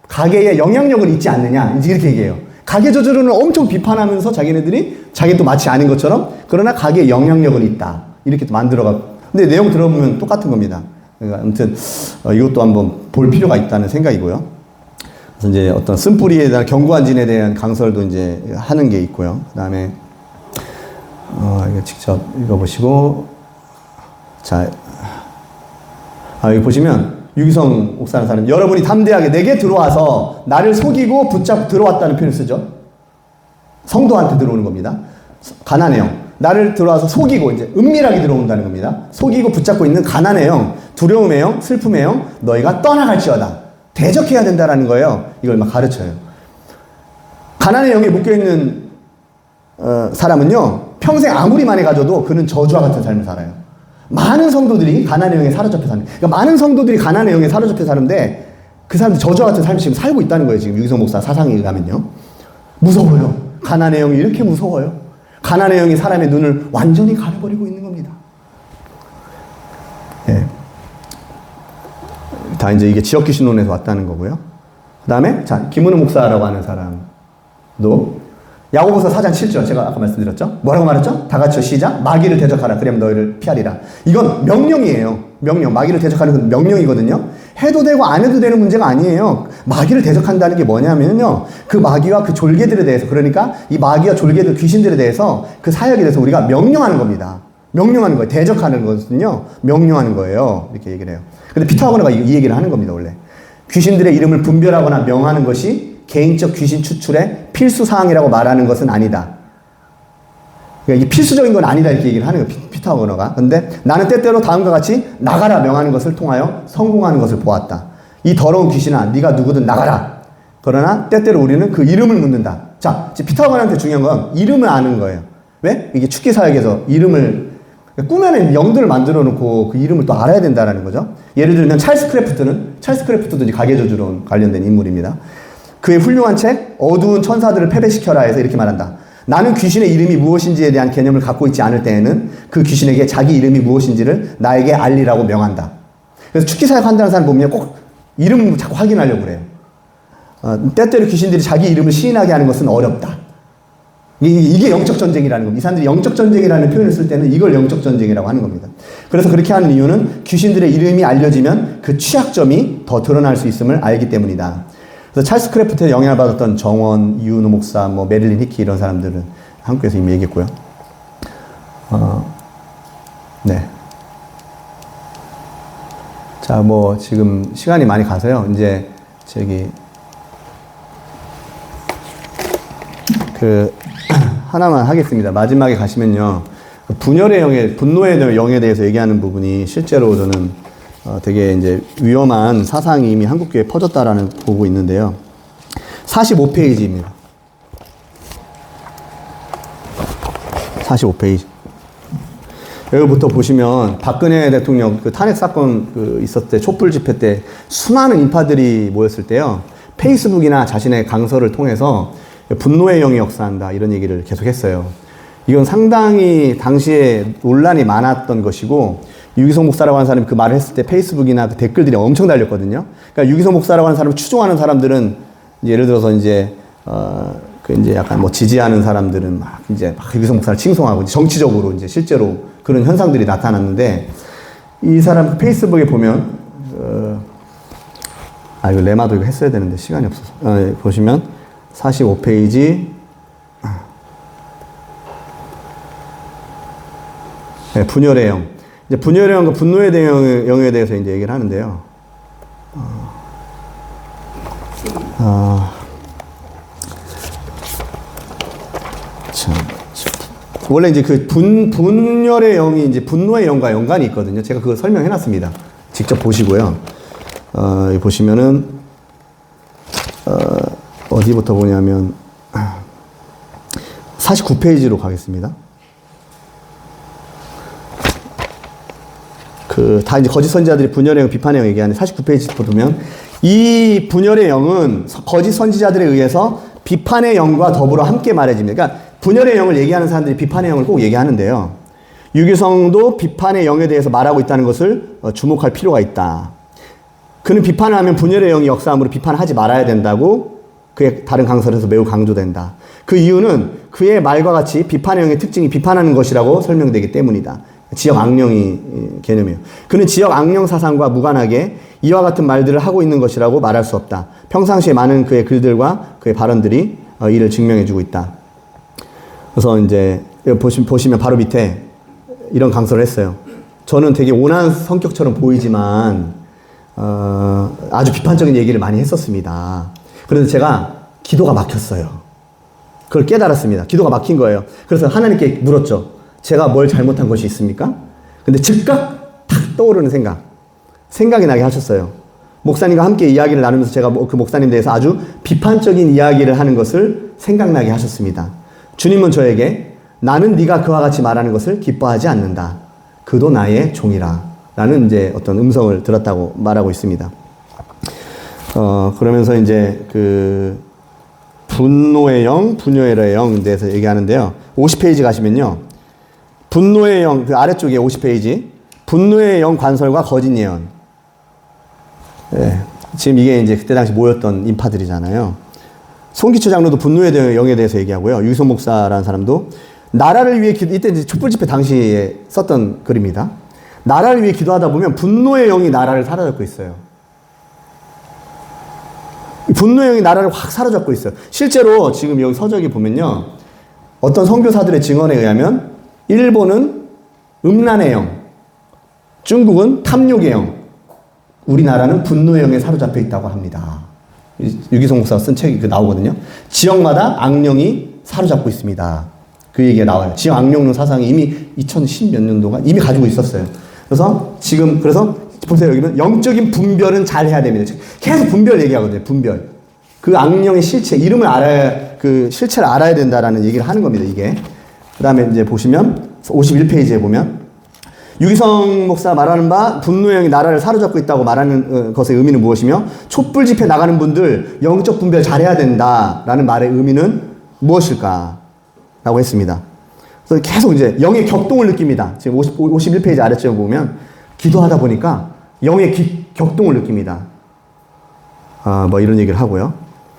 가계에 영향력을 잊지 않느냐 이제 이렇게 얘기해요. 가계 저주론을 엄청 비판하면서 자기네들이 자기 또 마치 아닌 것처럼, 그러나 가계에 영향력은 있다 이렇게 또 만들어가. 근데 내용 들어보면 똑같은 겁니다. 그러니까 아무튼 이것도 한번 볼 필요가 있다는 생각이고요. 그래서 이제 어떤 쓴뿌리에 대한 경관진에 대한 강설도 이제 하는 게 있고요. 그 다음에, 이거 직접 읽어보시고, 자, 여기 보시면, 유기성 옥사라는 사람, 여러분이 담대하게 내게 들어와서 나를 속이고 붙잡고 들어왔다는 표현을 쓰죠. 성도한테 들어오는 겁니다. 가난의 영. 나를 들어와서 속이고, 이제 은밀하게 들어온다는 겁니다. 속이고 붙잡고 있는 가난의 영, 두려움의 영, 슬픔의 영, 너희가 떠나갈지어다. 대적해야 된다라는 거예요. 이걸 막 가르쳐요. 가난의 영에 묶여있는 사람은요, 평생 아무리 많이 가져도 그는 저주와 같은 삶을 살아요. 많은 성도들이 가난의 영에 사로잡혀 사는, 그러니까 많은 성도들이 가난의 영에 사로잡혀 사는데 그 사람들 저주와 같은 삶을 지금 살고 있다는 거예요. 지금 유기성 목사 사상에 의하면요. 무서워요. 가난의 영이 이렇게 무서워요. 가난의 영이 사람의 눈을 완전히 가려버리고 있는 겁니다. 예. 다 이제 이게 지역 귀신론에서 왔다는 거고요. 그 다음에, 자, 김은우 목사라고 하는 사람도 야고보서 4장 7절 제가 아까 말씀드렸죠? 뭐라고 말했죠? 다 같이 시작. 마귀를 대적하라. 그러면 너희를 피하리라. 이건 명령이에요. 명령. 마귀를 대적하는 건 명령이거든요. 해도 되고 안 해도 되는 문제가 아니에요. 마귀를 대적한다는 게 뭐냐면요. 그 마귀와 그 졸개들에 대해서, 그러니까 이 마귀와 졸개들, 귀신들에 대해서 그 사역에 대해서 우리가 명령하는 겁니다. 명령하는 거예요. 대적하는 것은요, 명령하는 거예요. 이렇게 얘기를 해요. 근데 피터 하거너가 이 얘기를 하는 겁니다, 원래. 귀신들의 이름을 분별하거나 명하는 것이 개인적 귀신 추출의 필수 사항이라고 말하는 것은 아니다. 그러니까 이게 필수적인 건 아니다, 이렇게 얘기를 하는 거예요, 피터 하거너가. 근데 나는 때때로 다음과 같이 나가라 명하는 것을 통하여 성공하는 것을 보았다. 이 더러운 귀신아, 네가 누구든 나가라. 그러나 때때로 우리는 그 이름을 묻는다. 자, 피터 하거너한테 중요한 건 이름을 아는 거예요. 왜? 이게 축기 사역에서 이름을, 꾸며낸 영들을 만들어 놓고 그 이름을 또 알아야 된다는 거죠. 예를 들면 찰스 크래프트도 이제 가계저주론 관련된 인물입니다. 그의 훌륭한 책 어두운 천사들을 패배시켜라 해서 이렇게 말한다. 나는 귀신의 이름이 무엇인지에 대한 개념을 갖고 있지 않을 때에는 그 귀신에게 자기 이름이 무엇인지를 나에게 알리라고 명한다. 그래서 축기 사역 한다는 사람 보면 꼭 이름을 자꾸 확인하려고 그래요. 때때로 귀신들이 자기 이름을 시인하게 하는 것은 어렵다. 이게 영적 전쟁이라는 겁니다. 이 사람들이 영적 전쟁이라는 표현을 쓸 때는 이걸 영적 전쟁이라고 하는 겁니다. 그래서 그렇게 하는 이유는 귀신들의 이름이 알려지면 그 취약점이 더 드러날 수 있음을 알기 때문이다. 그래서 찰스 크래프트에 영향을 받았던 정원, 이윤호 목사, 뭐 메릴린 히키 이런 사람들은 한국에서 이미 얘기했고요. 네. 자, 뭐 지금 시간이 많이 가서요. 이제 저기 하나만 하겠습니다. 마지막에 가시면요. 분열의 영에, 분노의 영에 대해서 얘기하는 부분이 실제로 저는 되게 이제 위험한 사상이 이미 한국교회에 퍼졌다라는 보고 있는데요. 45페이지입니다. 45페이지. 여기부터 보시면 박근혜 대통령 그 탄핵 사건 있었을 때 촛불 집회 때 수많은 인파들이 모였을 때요. 페이스북이나 자신의 강서를 통해서 분노의 영이 역사한다 이런 얘기를 계속했어요. 이건 상당히 당시에 논란이 많았던 것이고 유기성 목사라고 하는 사람이 그 말을 했을 때 페이스북이나 그 댓글들이 엄청 달렸거든요. 그러니까 유기성 목사라고 하는 사람을 추종하는 사람들은 예를 들어서 이제 이제 약간 뭐 지지하는 사람들은 막 유기성 목사를 칭송하고 정치적으로 이제 실제로 그런 현상들이 나타났는데 이 사람 페이스북에 보면 이거 레마도 이거 했어야 되는데 시간이 없어서 보시면 45페이지 네, 분열의 영. 이제 분열의 영과 분노의 영에 대해서 이제 얘기를 하는데요. 원래 이제 그 분열의 영이 이제 분노의 영과 연관이 있거든요. 제가 그거 설명해 놨습니다. 직접 보시고요. 여기 보시면은, 어디부터 보냐면, 49페이지로 가겠습니다. 다 이제 거짓 선지자들이 분열의 영, 비판의 영 얘기하는 49페이지 보면, 이 분열의 영은 거짓 선지자들에 의해서 비판의 영과 더불어 함께 말해집니다. 그러니까 분열의 영을 얘기하는 사람들이 비판의 영을 꼭 얘기하는데요. 유기성도 비판의 영에 대해서 말하고 있다는 것을 주목할 필요가 있다. 그는 비판을 하면 분열의 영이 역사함으로 비판을 하지 말아야 된다고 그의 다른 강설에서 매우 강조된다. 그 이유는 그의 말과 같이 비판의 영의 특징이 비판하는 것이라고 설명되기 때문이다. 지역 악령이 개념이에요. 그는 지역 악령 사상과 무관하게 이와 같은 말들을 하고 있는 것이라고 말할 수 없다. 평상시에 많은 그의 글들과 그의 발언들이 이를 증명해주고 있다. 그래서 이제 보시면 바로 밑에 이런 강설을 했어요. 저는 되게 온화한 성격처럼 보이지만 아주 비판적인 얘기를 많이 했었습니다. 그래서 제가 기도가 막혔어요. 그걸 깨달았습니다. 기도가 막힌 거예요. 그래서 하나님께 물었죠. 제가 뭘 잘못한 것이 있습니까? 근데 즉각 탁 떠오르는 생각이 나게 하셨어요. 목사님과 함께 이야기를 나누면서 제가 그 목사님 대해서 아주 비판적인 이야기를 하는 것을 생각나게 하셨습니다. 주님은 저에게 나는 네가 그와 같이 말하는 것을 기뻐하지 않는다. 그도 나의 종이라. 라는 이제 어떤 음성을 들었다고 말하고 있습니다. 그러면서 이제 그 분노의 영, 분열의 영에 대해서 얘기하는데요. 50페이지 가시면요. 분노의 영, 그 아래쪽에 50페이지. 분노의 영 관설과 거짓 예언. 네. 지금 이게 이제 그때 당시 모였던 인파들이잖아요. 송기초 장로도 분노의 영에 대해서 얘기하고요. 유기성 목사라는 사람도 나라를 위해 이때 이제 촛불 집회 당시에 썼던 글입니다. 나라를 위해 기도하다 보면 분노의 영이 나라를 사로잡고 있어요. 분노의 영이 나라를 확 사로잡고 있어요. 실제로 지금 여기 서적이 보면요. 어떤 선교사들의 증언에 의하면 일본은 음란의 영, 중국은 탐욕의 영, 우리나라는 분노의 영에 사로잡혀 있다고 합니다. 유기성 목사가 쓴 책이 나오거든요. 지역마다 악령이 사로잡고 있습니다. 그 얘기가 나와요. 지역 악령론 사상이 이미 2010 몇 년도가 이미 가지고 있었어요. 그래서 보세요. 여기는 영적인 분별은 잘 해야 됩니다. 계속 분별 얘기하거든요. 분별. 그 악령의 실체, 이름을 알아야, 그 실체를 알아야 된다라는 얘기를 하는 겁니다. 이게. 그 다음에 이제 보시면 51페이지에 보면 유기성 목사 말하는 바 분노의 영이 나라를 사로잡고 있다고 말하는 것의 의미는 무엇이며 촛불 집회 나가는 분들 영적 분별 잘해야 된다라는 말의 의미는 무엇일까? 라고 했습니다. 그래서 계속 이제 영의 격동을 느낍니다. 지금 51페이지 아래쪽에 보면 기도하다 보니까 영의 격동을 느낍니다. 뭐 이런 얘기를 하고요.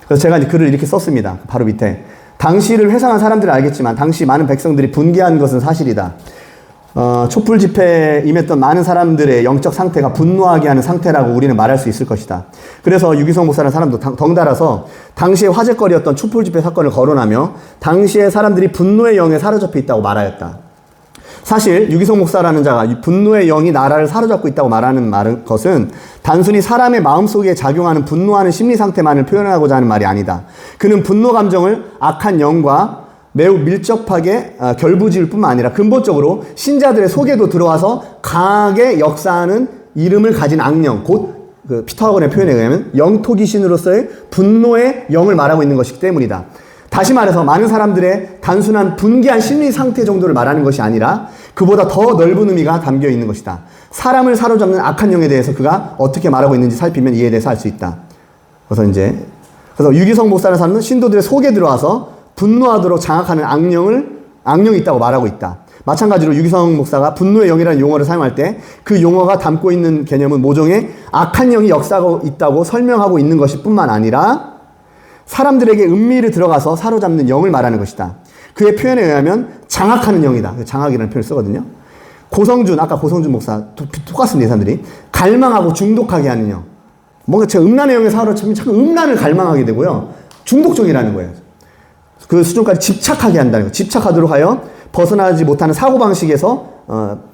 그래서 제가 이제 글을 이렇게 썼습니다. 바로 밑에. 당시를 회상한 사람들은 알겠지만 당시 많은 백성들이 분개한 것은 사실이다. 촛불 집회에 임했던 많은 사람들의 영적 상태가 분노하게 하는 상태라고 우리는 말할 수 있을 것이다. 그래서 유기성 목사라는 사람도 덩달아서 당시에 화제거리였던 촛불 집회 사건을 거론하며 당시에 사람들이 분노의 영에 사로잡혀 있다고 말하였다. 사실 유기성 목사라는 자가 분노의 영이 나라를 사로잡고 있다고 말하는 것은 단순히 사람의 마음속에 작용하는 분노하는 심리 상태만을 표현하고자 하는 말이 아니다. 그는 분노 감정을 악한 영과 매우 밀접하게 결부지을 뿐만 아니라 근본적으로 신자들의 속에도 들어와서 강하게 역사하는 이름을 가진 악령, 곧 그 피터 하건의 표현에 의하면 영토귀신으로서의 분노의 영을 말하고 있는 것이기 때문이다. 다시 말해서 많은 사람들의 단순한 분개한 심리 상태 정도를 말하는 것이 아니라 그보다 더 넓은 의미가 담겨 있는 것이다. 사람을 사로잡는 악한 영에 대해서 그가 어떻게 말하고 있는지 살피면 이에 대해서 알 수 있다. 그래서 유기성 목사라는 사람은 신도들의 속에 들어와서 분노하도록 장악하는 악령이 있다고 말하고 있다. 마찬가지로 유기성 목사가 분노의 영이라는 용어를 사용할 때 그 용어가 담고 있는 개념은 모종의 악한 영이 역사하고 있다고 설명하고 있는 것일 뿐만 아니라 사람들에게 은밀히 들어가서 사로잡는 영을 말하는 것이다. 그의 표현에 의하면 장악하는 영이다. 장악이라는 표현을 쓰거든요. 아까 고성준 목사, 똑같은 예산들이 갈망하고 중독하게 하는 영. 뭔가 제가 음란의 영에 사로잡히면 자꾸 음란을 갈망하게 되고요. 중독적이라는 거예요. 그 수준까지 집착하게 한다는 거. 집착하도록 하여 벗어나지 못하는 사고방식에서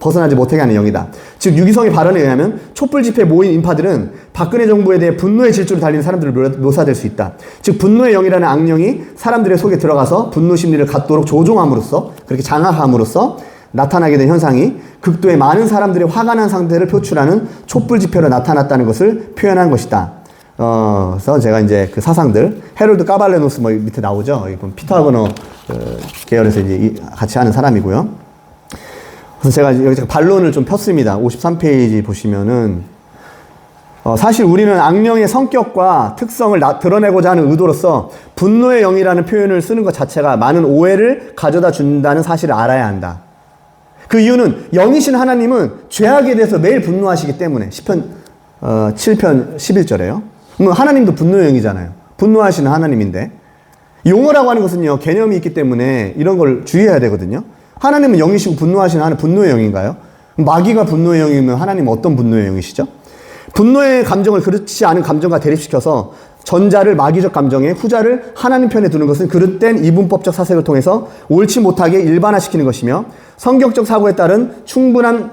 벗어나지 못하게 하는 영이다. 즉 유기성의 발언에 의하면 촛불 집회에 모인 인파들은 박근혜 정부에 대해 분노의 질주를 달리는 사람들을 묘사될 수 있다. 즉 분노의 영이라는 악령이 사람들의 속에 들어가서 분노 심리를 갖도록 조종함으로써, 그렇게 장악함으로써 나타나게 된 현상이 극도의 많은 사람들의 화가 난 상태를 표출하는 촛불 집회로 나타났다는 것을 표현한 것이다. 그래서 제가 이제 그 사상들, 헤롤드 까발레노스 뭐 밑에 나오죠. 피터 하거너 계열에서 이제 같이 하는 사람이고요. 그래서 제가 여기 반론을 좀 폈습니다. 53페이지 보시면은, 사실 우리는 악령의 성격과 특성을 드러내고자 하는 의도로서 분노의 영이라는 표현을 쓰는 것 자체가 많은 오해를 가져다 준다는 사실을 알아야 한다. 그 이유는 영이신 하나님은 죄악에 대해서 매일 분노하시기 때문에, 10편, 7편 11절에요. 하나님도 분노의 영이잖아요. 분노하시는 하나님인데. 용어라고 하는 것은요, 개념이 있기 때문에 이런 걸 주의해야 되거든요. 하나님은 영이시고 분노하시는 하나님 분노의 영인가요? 마귀가 분노의 영이면 하나님은 어떤 분노의 영이시죠? 분노의 감정을 그렇지 않은 감정과 대립시켜서 전자를 마귀적 감정에 후자를 하나님 편에 두는 것은 그릇된 이분법적 사색을 통해서 옳지 못하게 일반화시키는 것이며 성경적 사고에 따른 충분한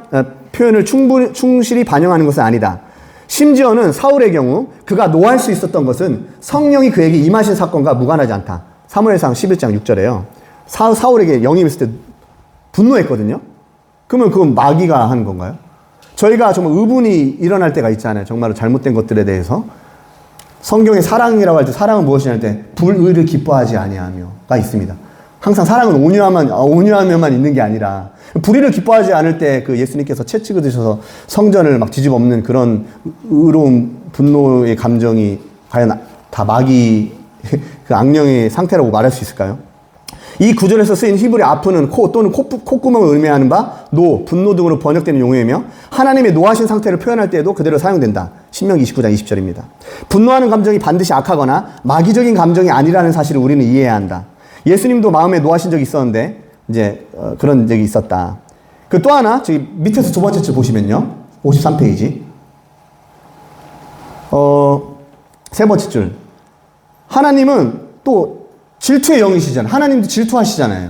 표현을 충실히 반영하는 것은 아니다. 심지어는 사울의 경우 그가 노할 수 있었던 것은 성령이 그에게 임하신 사건과 무관하지 않다. 사무엘상 11장 6절에요. 사울에게 영이 임했을 때 분노했거든요. 그러면 그건 마귀가 하는 건가요? 저희가 정말 의분이 일어날 때가 있잖아요. 정말로 잘못된 것들에 대해서. 성경의 사랑이라고 할 때 사랑은 무엇이냐 할 때 불의를 기뻐하지 아니하며가 있습니다. 항상 사랑은 온유하면만 있는 게 아니라 불의를 기뻐하지 않을 때 그 예수님께서 채 찍으셔서 성전을 막 뒤집어 엎는 그런 의로운 분노의 감정이 과연 다 마귀 그 악령의 상태라고 말할 수 있을까요? 이 구절에서 쓰인 히브리 아프는 코 또는 콧구멍을 의미하는 바 노, 분노 등으로 번역되는 용어이며 하나님의 노하신 상태를 표현할 때에도 그대로 사용된다. 신명기 29장 20절입니다. 분노하는 감정이 반드시 악하거나 마귀적인 감정이 아니라는 사실을 우리는 이해해야 한다. 예수님도 마음에 노하신 적이 있었는데 이제 그런 적이 있었다. 그 또 하나 저기 밑에서 두 번째 줄 보시면요. 53페이지. 세 번째 줄. 하나님은 또 질투의 영이시잖아요. 하나님도 질투하시잖아요.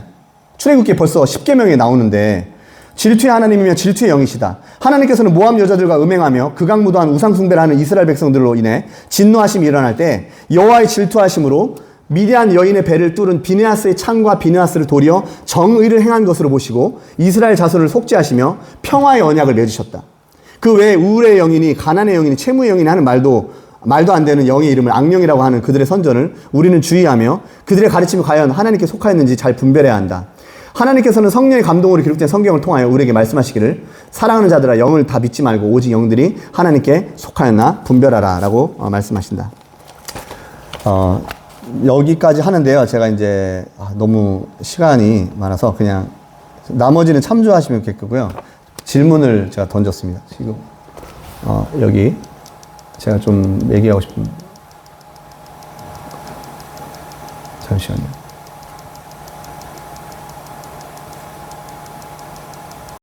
출애굽기에 벌써 10계명에 나오는데 질투의 하나님이면 질투의 영이시다. 하나님께서는 모압 여자들과 음행하며 극악무도한 우상숭배를 하는 이스라엘 백성들로 인해 진노하심이 일어날 때 여호와의 질투하심으로 미디안 여인의 배를 뚫은 비느하스의 창과 비느하스를 도리어 정의를 행한 것으로 보시고 이스라엘 자손을 속죄하시며 평화의 언약을 맺으셨다. 그 외에 우울의 영이니 가난의 영이니 채무의 영이니 하는 말도 안 되는 영의 이름을 악령이라고 하는 그들의 선전을 우리는 주의하며 그들의 가르침이 과연 하나님께 속하였는지 잘 분별해야 한다. 하나님께서는 성령의 감동으로 기록된 성경을 통하여 우리에게 말씀하시기를 사랑하는 자들아 영을 다 믿지 말고 오직 영들이 하나님께 속하였나 분별하라 라고 말씀하신다. 여기까지 하는데요. 제가 이제 너무 시간이 많아서 그냥 나머지는 참조하시면 좋겠고요. 질문을 제가 던졌습니다. 지금 여기 제가 좀 얘기하고 싶은 잠시만요.